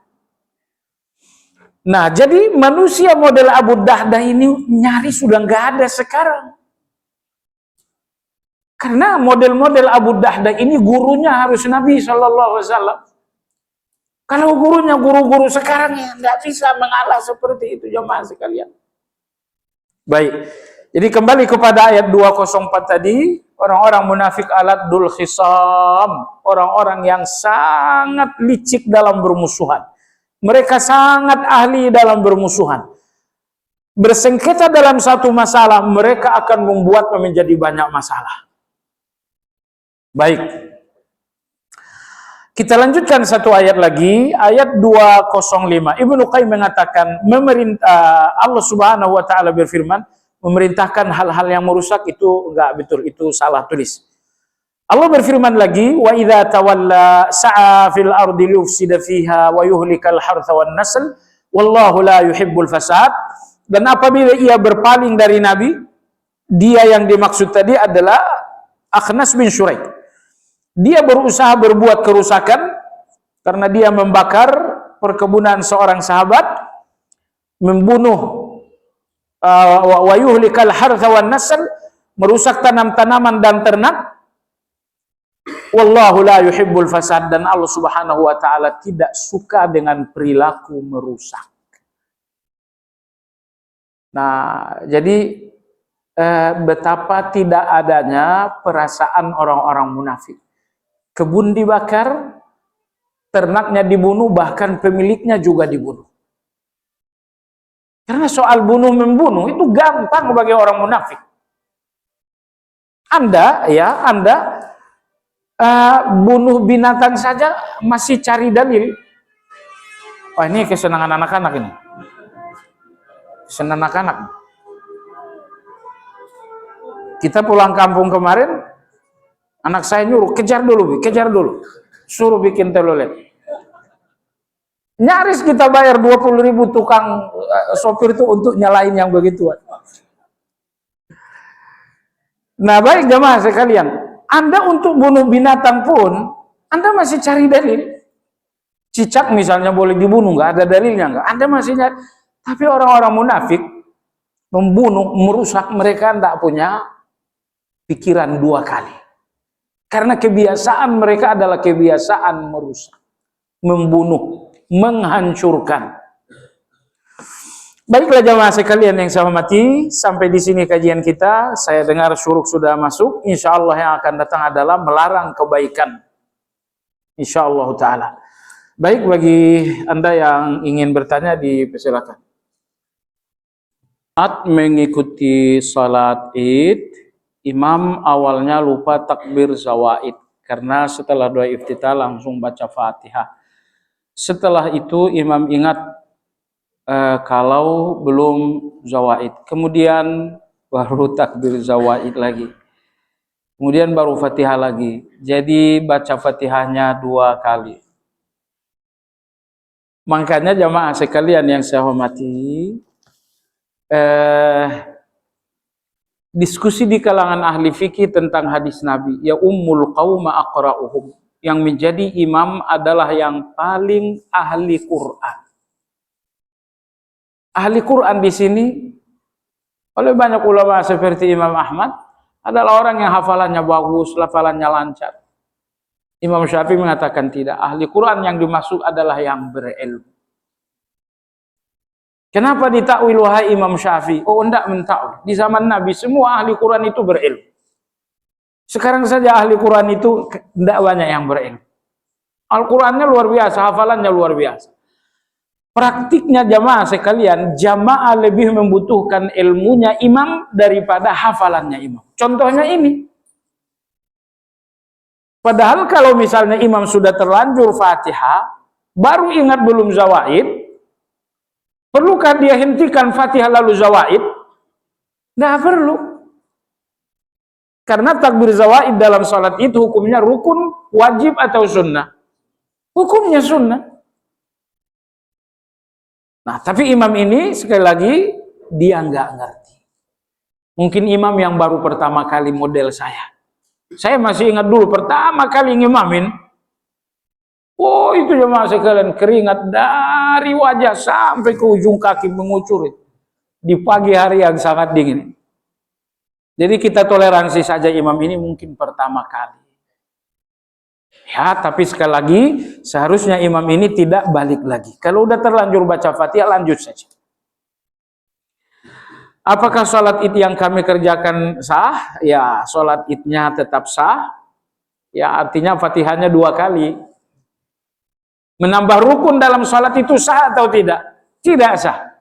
Nah, jadi manusia model Abu Dahdah ini nyaris sudah nggak ada sekarang. Karena model-model Abu Dahdah ini gurunya harus Nabi SAW. Kalau gurunya guru-guru sekarang ya nggak bisa mengalah seperti itu, jemaah sekalian. Baik, Jadi kembali kepada ayat 204 tadi, orang-orang munafik aladul khisam, orang-orang yang sangat licik dalam bermusuhan. Mereka sangat ahli dalam bermusuhan. Bersengketa dalam satu masalah, mereka akan membuatnya menjadi banyak masalah. Baik. Kita lanjutkan satu ayat lagi, ayat 205. Ibnu Qayyim mengatakan, Allah Subhanahu wa taala berfirman, memerintahkan hal-hal yang merusak itu enggak betul, itu salah tulis. Allah berfirman lagi, wa idza tawalla sa'a fil ardi liyufsida fiha wa yuhlikal hartha wan nasl wallahu la yuhibbul fasad. Dan apabila ia berpaling dari Nabi, dia yang dimaksud tadi adalah Akhnas bin Syuraik. Dia berusaha berbuat kerusakan karena dia membakar perkebunan seorang sahabat, membunuh wa yuhlikal hartha wan nasl, merusak tanam-tanaman dan ternak. Wallahu la yuhibbul fasad, dan Allah Subhanahu wa taala tidak suka dengan perilaku merusak. Nah, jadi betapa tidak adanya perasaan orang-orang munafik. Kebun dibakar, ternaknya dibunuh, bahkan pemiliknya juga dibunuh. Karena soal bunuh-membunuh itu gampang bagi orang munafik. Anda bunuh binatang saja masih cari dalil. Wah, ini kesenangan anak-anak ini. Kesenangan anak-anak. Kita pulang kampung kemarin, anak saya nyuruh, kejar dulu. Suruh bikin telolet. Nyaris kita bayar 20.000 tukang sopir itu untuk nyalain yang begituan. Nah, baik jemaah sekalian, Anda untuk bunuh binatang pun Anda masih cari dalil. Cicak misalnya boleh dibunuh, nggak ada dalilnya, nggak? Anda masih nyari. Tapi orang-orang munafik membunuh, merusak, mereka tidak punya pikiran dua kali. Karena kebiasaan mereka adalah kebiasaan merusak, membunuh, menghancurkan. Baiklah jemaah sekalian yang saya hormati, sampai di sini kajian kita. Saya dengar syuruk sudah masuk. Insya Allah yang akan datang adalah melarang kebaikan. Insya Allah taala. Baik, bagi Anda yang ingin bertanya, dipersilakan. Saat mengikuti salat Id, imam awalnya lupa takbir zawaid karena setelah doa iftitah langsung baca Fatihah. Setelah itu imam ingat kalau belum zawaid, kemudian baru takbir zawaid lagi, kemudian baru Fatihah lagi. Jadi baca Fatihahnya 2 kali. Makanya jamaah sekalian yang saya hormati, diskusi di kalangan ahli fikih tentang hadis Nabi, ya ummul qauma aqra'uhum, yang menjadi imam adalah yang paling ahli Quran. Ahli Quran di sini oleh banyak ulama seperti Imam Ahmad adalah orang yang hafalannya bagus, hafalannya lancar. Imam Syafi'i mengatakan tidak. Ahli Quran yang dimaksud adalah yang berilmu. Kenapa ditakwil wahai Imam Syafi'i? Oh, enggak mentakwil. Di zaman Nabi semua ahli Quran itu berilmu. Sekarang saja ahli Quran itu tidak banyak yang berilmu. Al-Qurannya luar biasa, hafalannya luar biasa. Praktiknya jamaah sekalian, jamaah lebih membutuhkan ilmunya imam daripada hafalannya imam. Contohnya ini. Padahal kalau misalnya imam sudah terlanjur Fatihah, baru ingat belum zawaid, perlukah dia hentikan Fatihah lalu zawaid? Nggak perlu. Karena takbir zawaid dalam salat itu hukumnya rukun, wajib atau sunnah? Hukumnya sunnah. Nah, tapi imam ini sekali lagi dia nggak ngerti. Mungkin imam yang baru pertama kali model saya. Saya masih ingat dulu pertama kali ngimamin. Oh, itu jemaah sekalian, keringat dari wajah sampai ke ujung kaki mengucur di pagi hari yang sangat dingin. Jadi kita toleransi saja imam ini mungkin pertama kali. Ya, tapi sekali lagi seharusnya imam ini tidak balik lagi. Kalau udah terlanjur baca Fatihah, lanjut saja. Apakah sholat id yang kami kerjakan sah? Ya, sholat idnya tetap sah. Ya, artinya Fatihahnya 2 kali. Menambah rukun dalam sholat itu sah atau tidak? Tidak sah.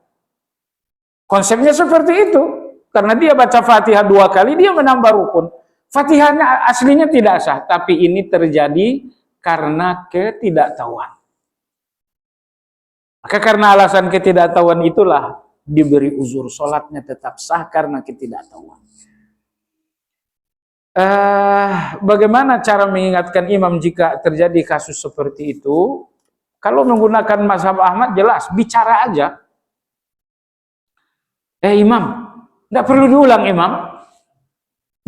Konsepnya seperti itu. Karena dia baca Fatihah 2 kali, dia menambah rukun. Fatihahnya aslinya tidak sah. Tapi ini terjadi karena ketidaktahuan. Maka karena alasan ketidaktahuan itulah diberi uzur, sholatnya tetap sah karena ketidaktahuan. Bagaimana cara mengingatkan imam jika terjadi kasus seperti itu? Kalau menggunakan mazhab Ahmad jelas, bicara aja. Imam, tidak perlu diulang imam.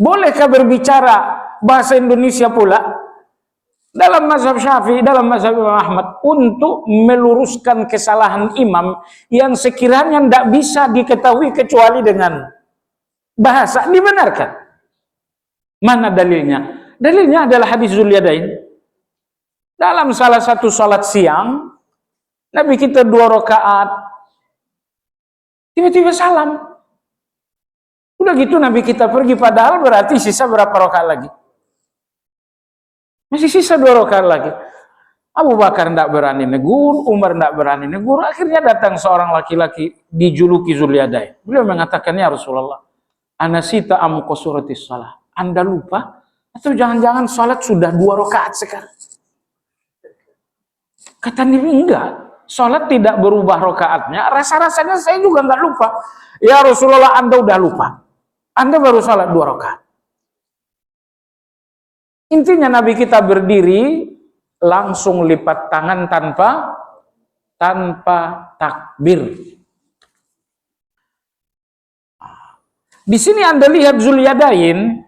Bolehkah berbicara bahasa Indonesia pula? Dalam mazhab Syafi'i, dalam mazhab Imam Ahmad, untuk meluruskan kesalahan imam yang sekiranya tidak bisa diketahui kecuali dengan bahasa, dibenarkan. Mana dalilnya? Dalilnya adalah hadis Zulyadain. Dalam salah satu salat siang, Nabi kita 2 rakaat, tiba-tiba salam. Udah gitu Nabi kita pergi, padahal berarti sisa berapa rakaat lagi? Masih sisa 2 rakaat lagi. Abu Bakar tidak berani negur, Umar tidak berani negur. Akhirnya datang seorang laki-laki dijuluki Zulyadain. Beliau mengatakan, ya Rasulullah, anasita am qasuratis shalah. Anda lupa? Atau jangan-jangan salat sudah 2 rakaat sekarang? Kata Nabi, enggak. Salat tidak berubah rakaatnya. Rasa-rasanya saya juga enggak lupa. Ya Rasulullah, Anda udah lupa. Anda baru salat 2 rakaat. Intinya Nabi kita berdiri, langsung lipat tangan tanpa takbir. Di sini Anda lihat Zulyadain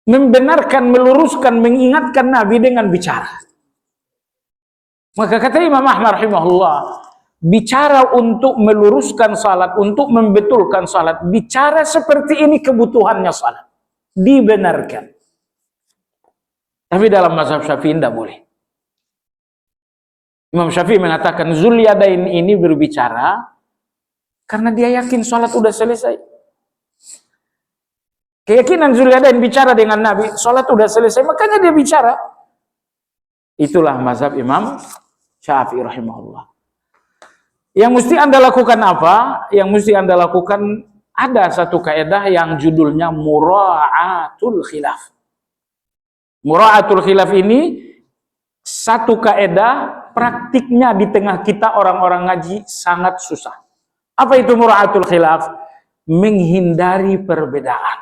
membenarkan, meluruskan, mengingatkan Nabi dengan bicara. Maka kata Imam Ahmad rahimahullah, bicara untuk meluruskan salat, untuk membetulkan salat, bicara seperti ini kebutuhannya salat, dibenarkan. Tapi dalam mazhab Syafi'i tidak boleh. Imam Syafi'i mengatakan Zulyadain ini berbicara karena dia yakin sholat udah selesai. Keyakinan Zulyadain bicara dengan Nabi, sholat udah selesai, makanya dia bicara. Itulah mazhab Imam Syafi'i rahimahullah. Yang mesti Anda lakukan apa? Yang mesti Anda lakukan, ada satu kaidah yang judulnya mura'atul khilaf. Mura'atul khilaf ini satu kaidah praktiknya di tengah kita orang-orang ngaji sangat susah. Apa itu mura'atul khilaf? Menghindari perbedaan.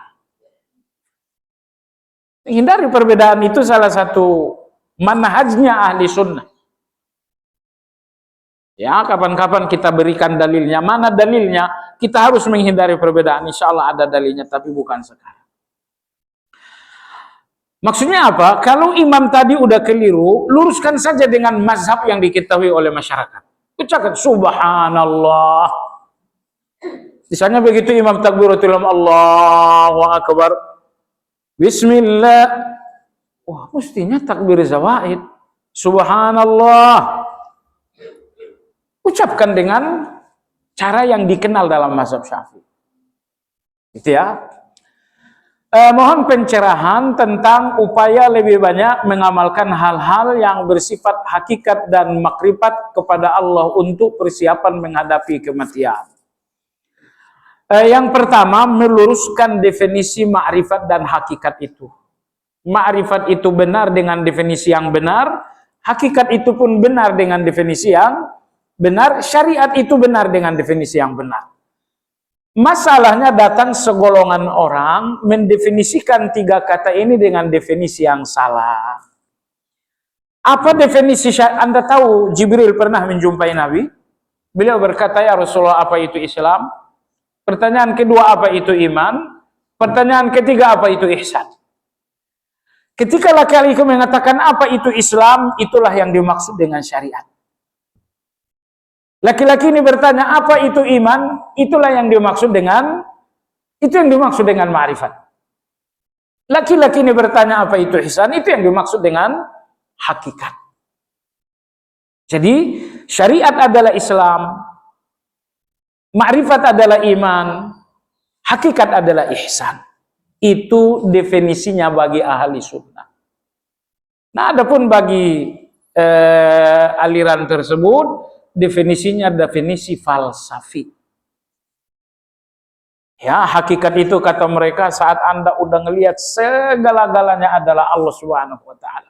Menghindari perbedaan itu salah satu manhajnya ahli sunnah. Ya, kapan-kapan kita berikan dalilnya. Mana dalilnya? Kita harus menghindari perbedaan. Insya Allah ada dalilnya, tapi bukan sekarang. Maksudnya apa? Kalau imam tadi udah keliru, luruskan saja dengan mazhab yang diketahui oleh masyarakat. Ucapkan subhanallah. Misalnya begitu imam takbiratul ihram, Allahu akbar. Bismillah. Wah, mestinya takbir zawaid. Subhanallah. Ucapkan dengan cara yang dikenal dalam mazhab Syafi'i. Gitu ya. Mohon pencerahan tentang upaya lebih banyak mengamalkan hal-hal yang bersifat hakikat dan makrifat kepada Allah untuk persiapan menghadapi kematian. Yang pertama, meluruskan definisi ma'rifat dan hakikat itu. Ma'rifat itu benar dengan definisi yang benar, hakikat itu pun benar dengan definisi yang benar, syariat itu benar dengan definisi yang benar. Masalahnya datang segolongan orang mendefinisikan 3 kata ini dengan definisi yang salah. Apa definisi syariat? Anda tahu Jibril pernah menjumpai Nabi? Beliau berkata, ya Rasulullah, apa itu Islam? Pertanyaan kedua, apa itu iman? Pertanyaan ketiga, apa itu ihsan? Ketika laki-laki mengatakan apa itu Islam, itulah yang dimaksud dengan syariat. Laki-laki ini bertanya, apa itu iman? Itulah yang dimaksud dengan, itu yang dimaksud dengan ma'rifat. Laki-laki ini bertanya, apa itu ihsan? Itu yang dimaksud dengan hakikat. Jadi, syariat adalah Islam. Ma'rifat adalah iman, hakikat adalah ihsan. Itu definisinya bagi ahli sunnah. Nah, adapun bagi aliran tersebut, definisinya definisi falsafi. Ya, hakikat itu kata mereka saat Anda udah ngelihat segala-galanya adalah Allah Subhanahu wa taala.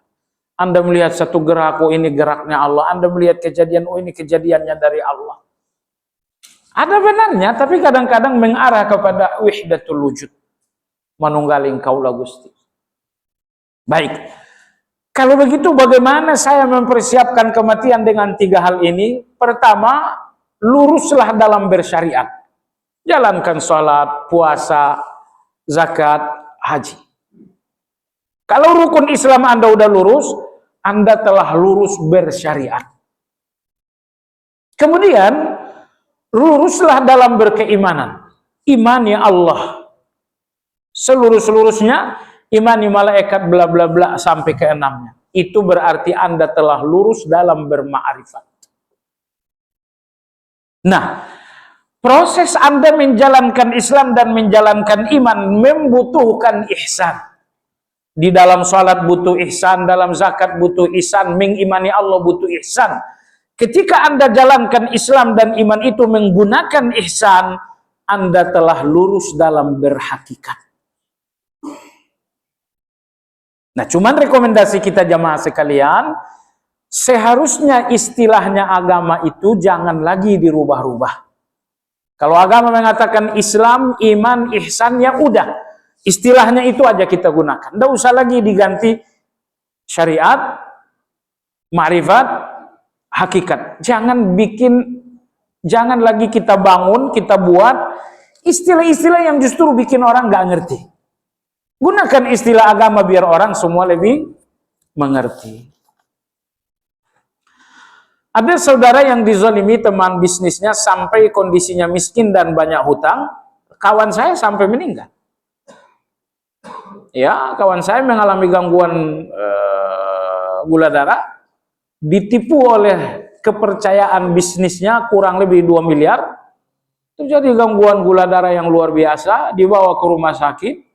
Anda melihat satu gerak, oh ini geraknya Allah. Anda melihat kejadian, oh ini kejadiannya dari Allah. Ada benarnya, tapi kadang-kadang mengarah kepada wahdatul wujud. Manunggaling kaula Gusti. Baik. Kalau begitu bagaimana saya mempersiapkan kematian dengan 3 hal ini? Pertama, luruslah dalam bersyariat. Jalankan sholat, puasa, zakat, haji. Kalau rukun Islam Anda udah lurus, Anda telah lurus bersyariat. Kemudian, luruslah dalam berkeimanan. Imani Allah. Seluruh-seluruhnya, imani malaikat bla bla bla sampai ke-6-nya. Itu berarti Anda telah lurus dalam berma'rifat. Nah, proses Anda menjalankan Islam dan menjalankan iman membutuhkan ihsan. Di dalam salat butuh ihsan, dalam zakat butuh ihsan, mengimani Allah butuh ihsan. Ketika Anda jalankan Islam dan iman itu menggunakan ihsan, Anda telah lurus dalam berhakikat. Nah, cuman rekomendasi kita jamaah sekalian, seharusnya istilahnya agama itu jangan lagi dirubah-rubah. Kalau agama mengatakan Islam, iman, ihsan, ya udah. Istilahnya itu aja kita gunakan. Tidak usah lagi diganti syariat, ma'rifat, hakikat. Jangan lagi kita bangun, kita buat istilah-istilah yang justru bikin orang nggak ngerti. Gunakan istilah agama biar orang semua lebih mengerti. Ada saudara yang dizalimi teman bisnisnya sampai kondisinya miskin dan banyak hutang. Kawan saya sampai meninggal. Ya, kawan saya mengalami gangguan gula darah, ditipu oleh kepercayaan bisnisnya kurang lebih 2 miliar. Terjadi gangguan gula darah yang luar biasa, dibawa ke rumah sakit.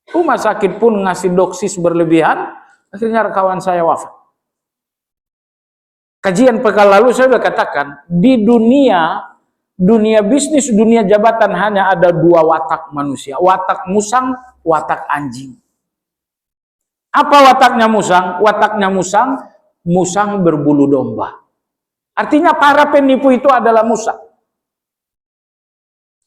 Rumah sakit pun ngasih doksis berlebihan, akhirnya kawan saya wafat. Kajian pekan lalu saya sudah katakan, di dunia bisnis, dunia jabatan hanya ada 2 watak manusia. Watak musang, watak anjing. Apa wataknya musang? Wataknya musang berbulu domba. Artinya para penipu itu adalah musang.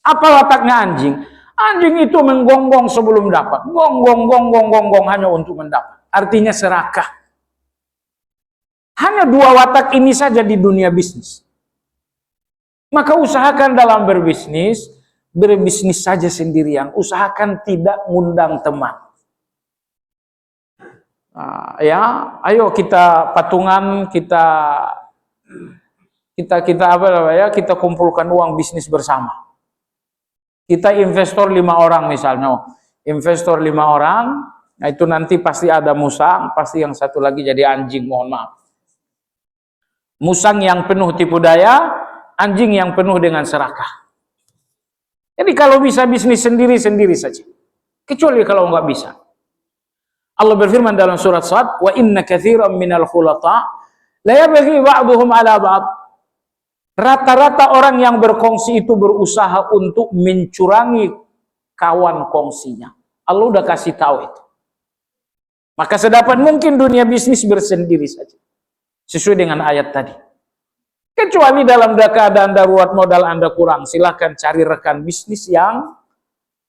Apa wataknya anjing? Anjing itu menggonggong sebelum dapat. Gonggong hanya untuk mendapat. Artinya serakah. Hanya 2 watak ini saja di dunia bisnis. Maka usahakan dalam berbisnis saja sendirian. Usahakan tidak ngundang teman. Ya, ayo kita patungan, kita kumpulkan uang bisnis bersama. Kita investor 5 orang misalnya. Investor 5 orang, nah itu nanti pasti ada musang, pasti yang satu lagi jadi anjing, mohon maaf. Musang yang penuh tipu daya, anjing yang penuh dengan serakah. Jadi kalau bisa bisnis sendiri-sendiri saja. Kecuali kalau nggak bisa. Allah berfirman dalam surat Sad, "Wa inna katsiran minal khulata la yabghi ba'dhum 'ala ba'd." Rata-rata orang yang berkongsi itu berusaha untuk mencurangi kawan kongsinya. Allah udah kasih tahu itu. Maka sedapat mungkin dunia bisnis bersendiri saja. Sesuai dengan ayat tadi. Kecuali dalam keadaan darurat modal Anda kurang, silahkan cari rekan bisnis yang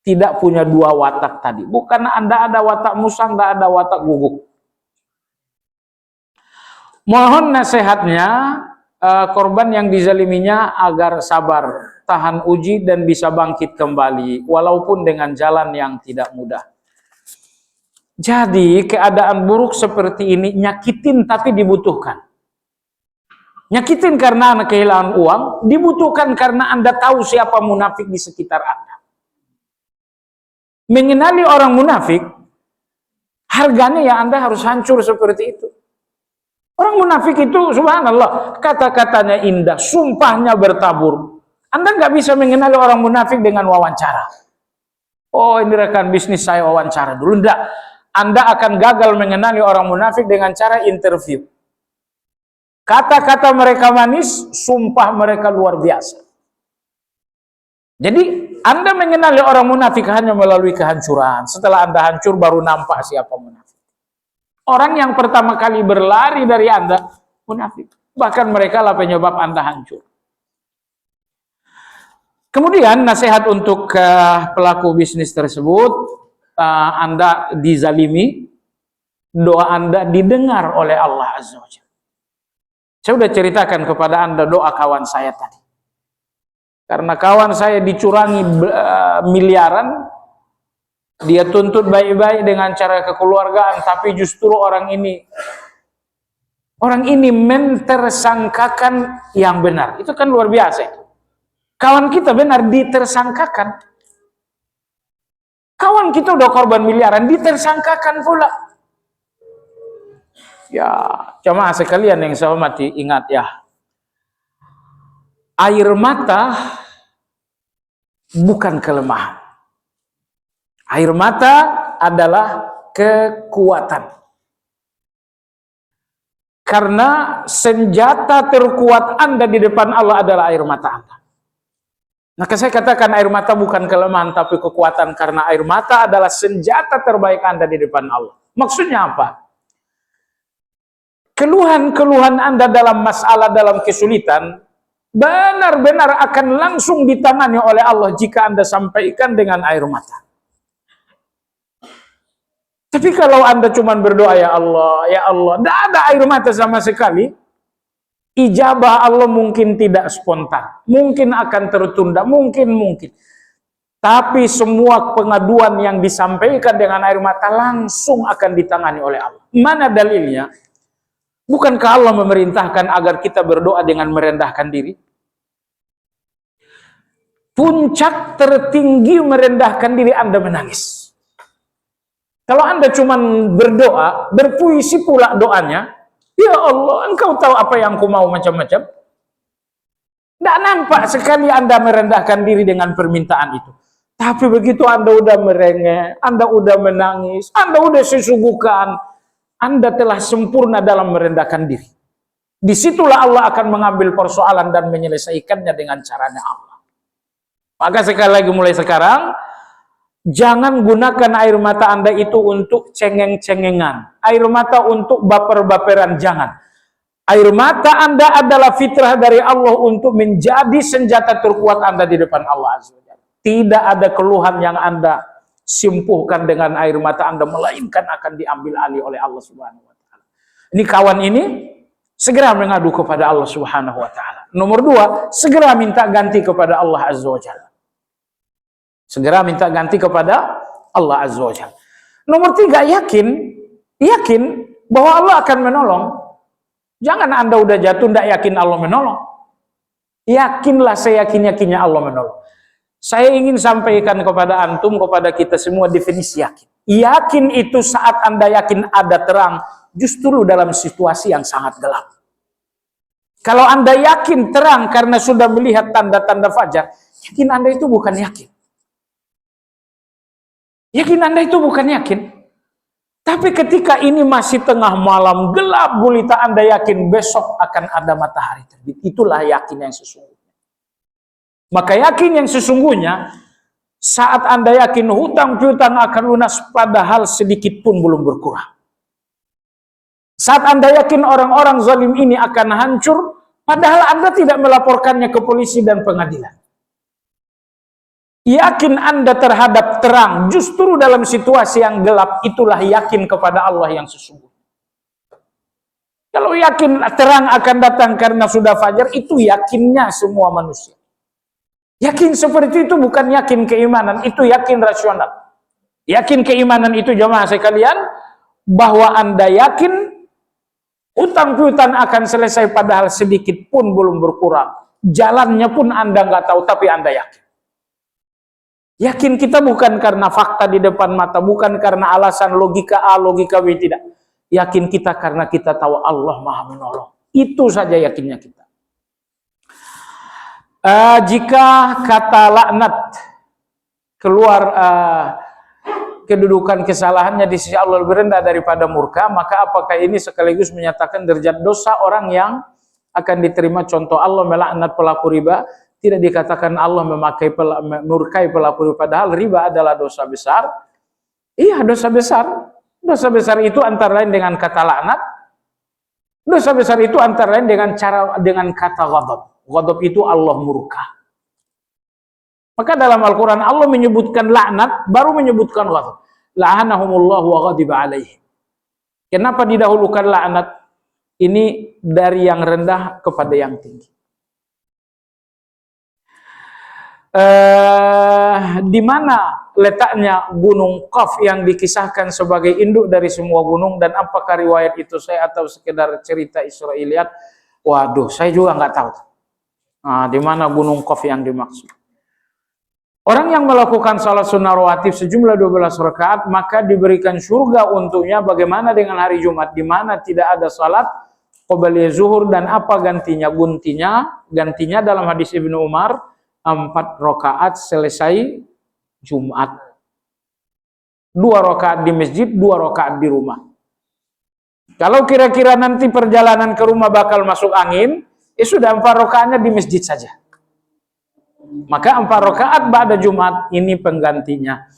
tidak punya 2 watak tadi. Bukan Anda ada watak musang, Anda ada watak guguk. Mohon nasihatnya, korban yang dizaliminya agar sabar, tahan uji dan bisa bangkit kembali, walaupun dengan jalan yang tidak mudah. Jadi keadaan buruk seperti ini nyakitin tapi dibutuhkan. Nyakitin karena Anda kehilangan uang, dibutuhkan karena Anda tahu siapa munafik di sekitar Anda. Mengenali orang munafik, harganya ya Anda harus hancur seperti itu. Orang munafik itu subhanallah, kata-katanya indah, sumpahnya bertabur. Anda nggak bisa mengenali orang munafik dengan wawancara. Oh, ini rekan bisnis saya, wawancara dulu. Enggak. Anda akan gagal mengenali orang munafik dengan cara interview. Kata-kata mereka manis, sumpah mereka luar biasa. Jadi, Anda mengenali orang munafik hanya melalui kehancuran. Setelah Anda hancur, baru nampak siapa munafik. Orang yang pertama kali berlari dari Anda, munafik. Bahkan mereka lah penyebab Anda hancur. Kemudian, nasihat untuk pelaku bisnis tersebut, Anda dizalimi, doa Anda didengar oleh Allah Azza wa Jalla. Saya sudah ceritakan kepada Anda doa kawan saya tadi. Karena kawan saya dicurangi miliaran, dia tuntut baik-baik dengan cara kekeluargaan, tapi justru orang ini mentersangkakan yang benar. Itu kan luar biasa itu. Kawan kita benar ditersangkakan. Kawan kita udah korban miliaran, ditersangkakan pula. Ya, jemaah sekalian yang saya hormati, ingat ya. Air mata bukan kelemahan. Air mata adalah kekuatan. Karena senjata terkuat Anda di depan Allah adalah air mata Anda. Maka saya katakan air mata bukan kelemahan tapi kekuatan, karena air mata adalah senjata terbaik Anda di depan Allah. Maksudnya apa? Keluhan-keluhan Anda dalam masalah, dalam kesulitan, benar-benar akan langsung ditangani oleh Allah jika Anda sampaikan dengan air mata. Tapi kalau Anda cuma berdoa, ya Allah, tidak ada air mata sama sekali, ijabah Allah mungkin tidak spontan, mungkin akan tertunda, mungkin. Tapi semua pengaduan yang disampaikan dengan air mata langsung akan ditangani oleh Allah. Mana dalilnya? Bukankah Allah memerintahkan agar kita berdoa dengan merendahkan diri? Puncak tertinggi merendahkan diri Anda menangis. Kalau Anda cuma berdoa, berpuisi pula doanya, ya Allah, Engkau tahu apa yang aku mau, macam-macam. Tidak nampak sekali Anda merendahkan diri dengan permintaan itu. Tapi begitu Anda udah merengek, Anda udah menangis, Anda udah sesungguhkan, Anda telah sempurna dalam merendahkan diri. Disitulah Allah akan mengambil persoalan dan menyelesaikannya dengan caranya Allah. Maka sekali lagi mulai sekarang, jangan gunakan air mata Anda itu untuk cengeng-cengengan. Air mata untuk baper-baperan, jangan. Air mata Anda adalah fitrah dari Allah untuk menjadi senjata terkuat Anda di depan Allah Azza wa Jalla. Tidak ada keluhan yang Anda simpuhkan dengan air mata Anda, melainkan akan diambil alih oleh Allah Subhanahu wa Ta'ala. Ini kawan ini segera mengadu kepada Allah Subhanahu wa Ta'ala. Nomor 2, segera minta ganti kepada Allah Azza wa Jalla. Segera minta ganti kepada Allah Azza wa Jalla. Nomor 3, yakin bahwa Allah akan menolong. Jangan Anda udah jatuh tidak yakin Allah menolong. Yakinlah seyakin-yakinnya Allah menolong. Saya ingin sampaikan kepada antum, kepada kita semua definisi yakin. Yakin itu saat Anda yakin ada terang, justru dalam situasi yang sangat gelap. Kalau Anda yakin terang karena sudah melihat tanda-tanda fajar, yakin Anda itu bukan yakin. Yakin Anda itu bukan yakin. Tapi ketika ini masih tengah malam, gelap gulita, Anda yakin besok akan ada matahari terbit. Itulah yakin yang sesungguhnya. Maka yakin yang sesungguhnya, saat Anda yakin hutang piutang akan lunas padahal sedikit pun belum berkurang. Saat Anda yakin orang-orang zalim ini akan hancur, padahal Anda tidak melaporkannya ke polisi dan pengadilan. Yakin Anda terhadap terang, justru dalam situasi yang gelap, itulah yakin kepada Allah yang sesungguhnya. Kalau yakin terang akan datang karena sudah fajar, itu yakinnya semua manusia. Yakin seperti itu bukan yakin keimanan, itu yakin rasional. Yakin keimanan itu jemaah sekalian, bahwa Anda yakin utang piutang akan selesai padahal sedikit pun belum berkurang. Jalannya pun Anda nggak tahu, tapi Anda yakin. Yakin kita bukan karena fakta di depan mata, bukan karena alasan logika A, logika B, tidak. Yakin kita karena kita tahu Allah Maha Menolong. Itu saja yakinnya kita. Jika kata laknat keluar kedudukan kesalahannya di sisi Allah lebih rendah daripada murka, maka apakah ini sekaligus menyatakan derajat dosa orang yang akan diterima? Contoh, Allah melaknat pelaku riba, tidak dikatakan Allah murkai pelaku riba, padahal riba adalah dosa besar. Iya, dosa besar. Dosa besar itu antara lain dengan kata laknat. Dosa besar itu antara lain dengan kata ghadab. Ghadab itu Allah murka. Maka dalam Al-Quran Allah menyebutkan laknat, baru menyebutkan ghadab. La'anahumullahu wa ghadiba alaihim. Kenapa didahulukan laknat? Ini dari yang rendah kepada yang tinggi. Di mana letaknya gunung Qaf yang dikisahkan sebagai induk dari semua gunung, dan apakah riwayat itu saya atau sekedar cerita Israiliyat? Waduh, saya juga nggak tahu. Di mana gunung Qaf yang dimaksud? Orang yang melakukan salat sunnah rawatib sejumlah 12 rakaat maka diberikan surga untuknya. Bagaimana dengan hari Jumat di mana tidak ada salat qobliyah zuhur, dan apa gantinya? Gantinya dalam hadis Ibnu Umar 4 rakaat selesai Jumat. 2 rakaat di masjid, 2 rakaat di rumah. Kalau kira-kira nanti perjalanan ke rumah bakal masuk angin, sudah 4 rakaatnya di masjid saja. Maka 4 rakaat ba'da Jumat ini penggantinya.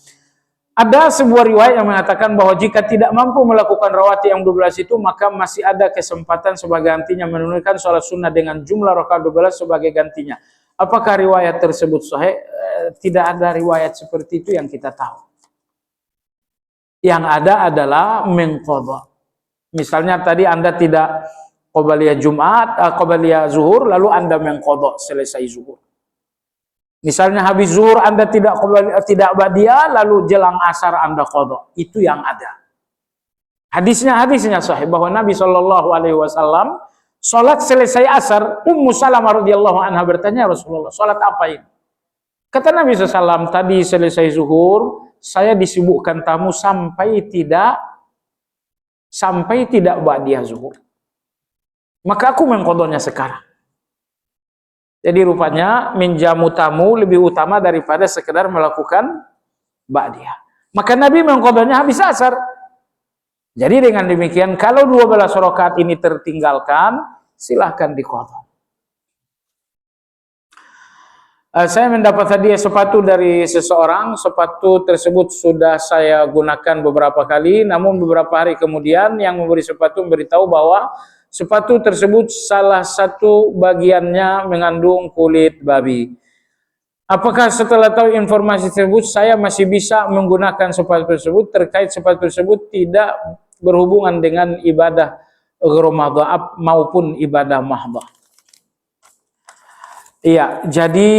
Ada sebuah riwayat yang mengatakan bahwa jika tidak mampu melakukan rawatib yang 12 itu, maka masih ada kesempatan sebagai gantinya menunaikan sholat sunnah dengan jumlah rakaat 12 sebagai gantinya. Apakah riwayat tersebut sahih? Tidak ada riwayat seperti itu yang kita tahu. Yang ada adalah mengqadha. Misalnya tadi Anda tidak qobliyah Jumat, qobliyah zuhur, lalu Anda mengqadha selesai zuhur. Misalnya habis zuhur Anda tidak ba'diyah, lalu jelang asar Anda qadha. Itu yang ada. Hadisnya sahih bahwa Nabi SAW salat selesai asar. Ummu Salamah radhiyallahu anha bertanya, Rasulullah, salat apa ini? Kata Nabi SAW, tadi selesai zuhur, saya disibukkan tamu sampai tidak ba'diyah zuhur. Maka aku mengqadhanya sekarang. Jadi rupanya menjamu tamu lebih utama daripada sekedar melakukan ba'diyah. Maka Nabi mengqadhanya habis asar. Jadi dengan demikian, kalau 12 rakaat ini tertinggalkan, silahkan diqadha. Saya mendapat hadiah sepatu dari seseorang. Sepatu tersebut sudah saya gunakan beberapa kali, namun beberapa hari kemudian yang memberi sepatu memberitahu bahwa sepatu tersebut salah satu bagiannya mengandung kulit babi. Apakah setelah tahu informasi tersebut saya masih bisa menggunakan sepatu tersebut? Terkait sepatu tersebut tidak berhubungan dengan ibadah Ramadan maupun ibadah mahdah. Iya, jadi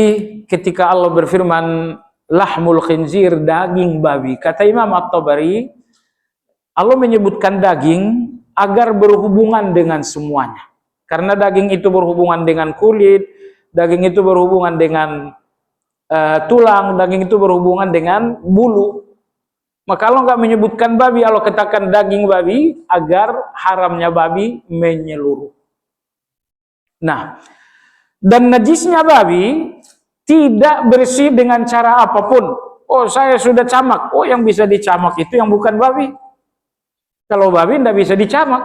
ketika Allah berfirman lahmul khinzir, daging babi, kata Imam At-Tabari, Allah menyebutkan daging agar berhubungan dengan semuanya. Karena daging itu berhubungan dengan kulit, daging itu berhubungan dengan tulang, daging itu berhubungan dengan bulu. Maka Allah nggak menyebutkan babi, Allah katakan daging babi agar haramnya babi menyeluruh. Nah, dan najisnya babi tidak bersih dengan cara apapun. Oh, saya sudah camak. Oh, yang bisa dicamak itu yang bukan babi. Kalau babi tidak bisa dicamak.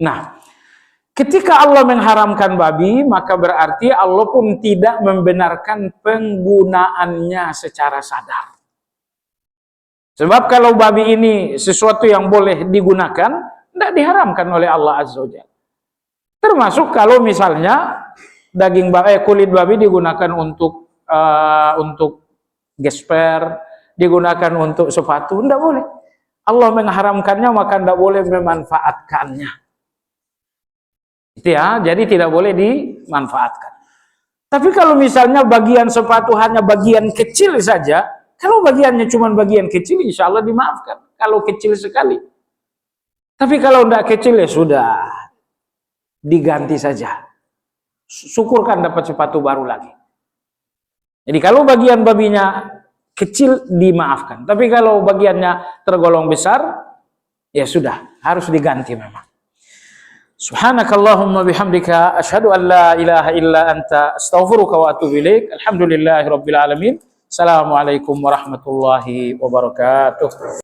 Nah, ketika Allah mengharamkan babi, maka berarti Allah pun tidak membenarkan penggunaannya secara sadar. Sebab kalau babi ini sesuatu yang boleh digunakan, tidak diharamkan oleh Allah Azza wa Jalla. Termasuk kalau misalnya kulit babi digunakan untuk gesper, digunakan untuk sepatu, tidak boleh. Allah mengharamkannya, maka tidak boleh memanfaatkannya. Itu ya, jadi tidak boleh dimanfaatkan. Tapi kalau misalnya bagian sepatu hanya bagian kecil saja, kalau bagiannya cuma bagian kecil, insya Allah dimaafkan. Kalau kecil sekali. Tapi kalau tidak kecil, ya sudah, diganti saja. Syukurkan dapat sepatu baru lagi. Jadi kalau bagian babinya kecil, dimaafkan. Tapi kalau bagiannya tergolong besar, ya sudah, harus diganti memang. Subhanakallahumma bihamdika asyhadu an la ilaha illa anta astaghfiruka wa atubu ilaik. Alhamdulillahirabbil alamin. Assalamualaikum warahmatullahi wabarakatuh.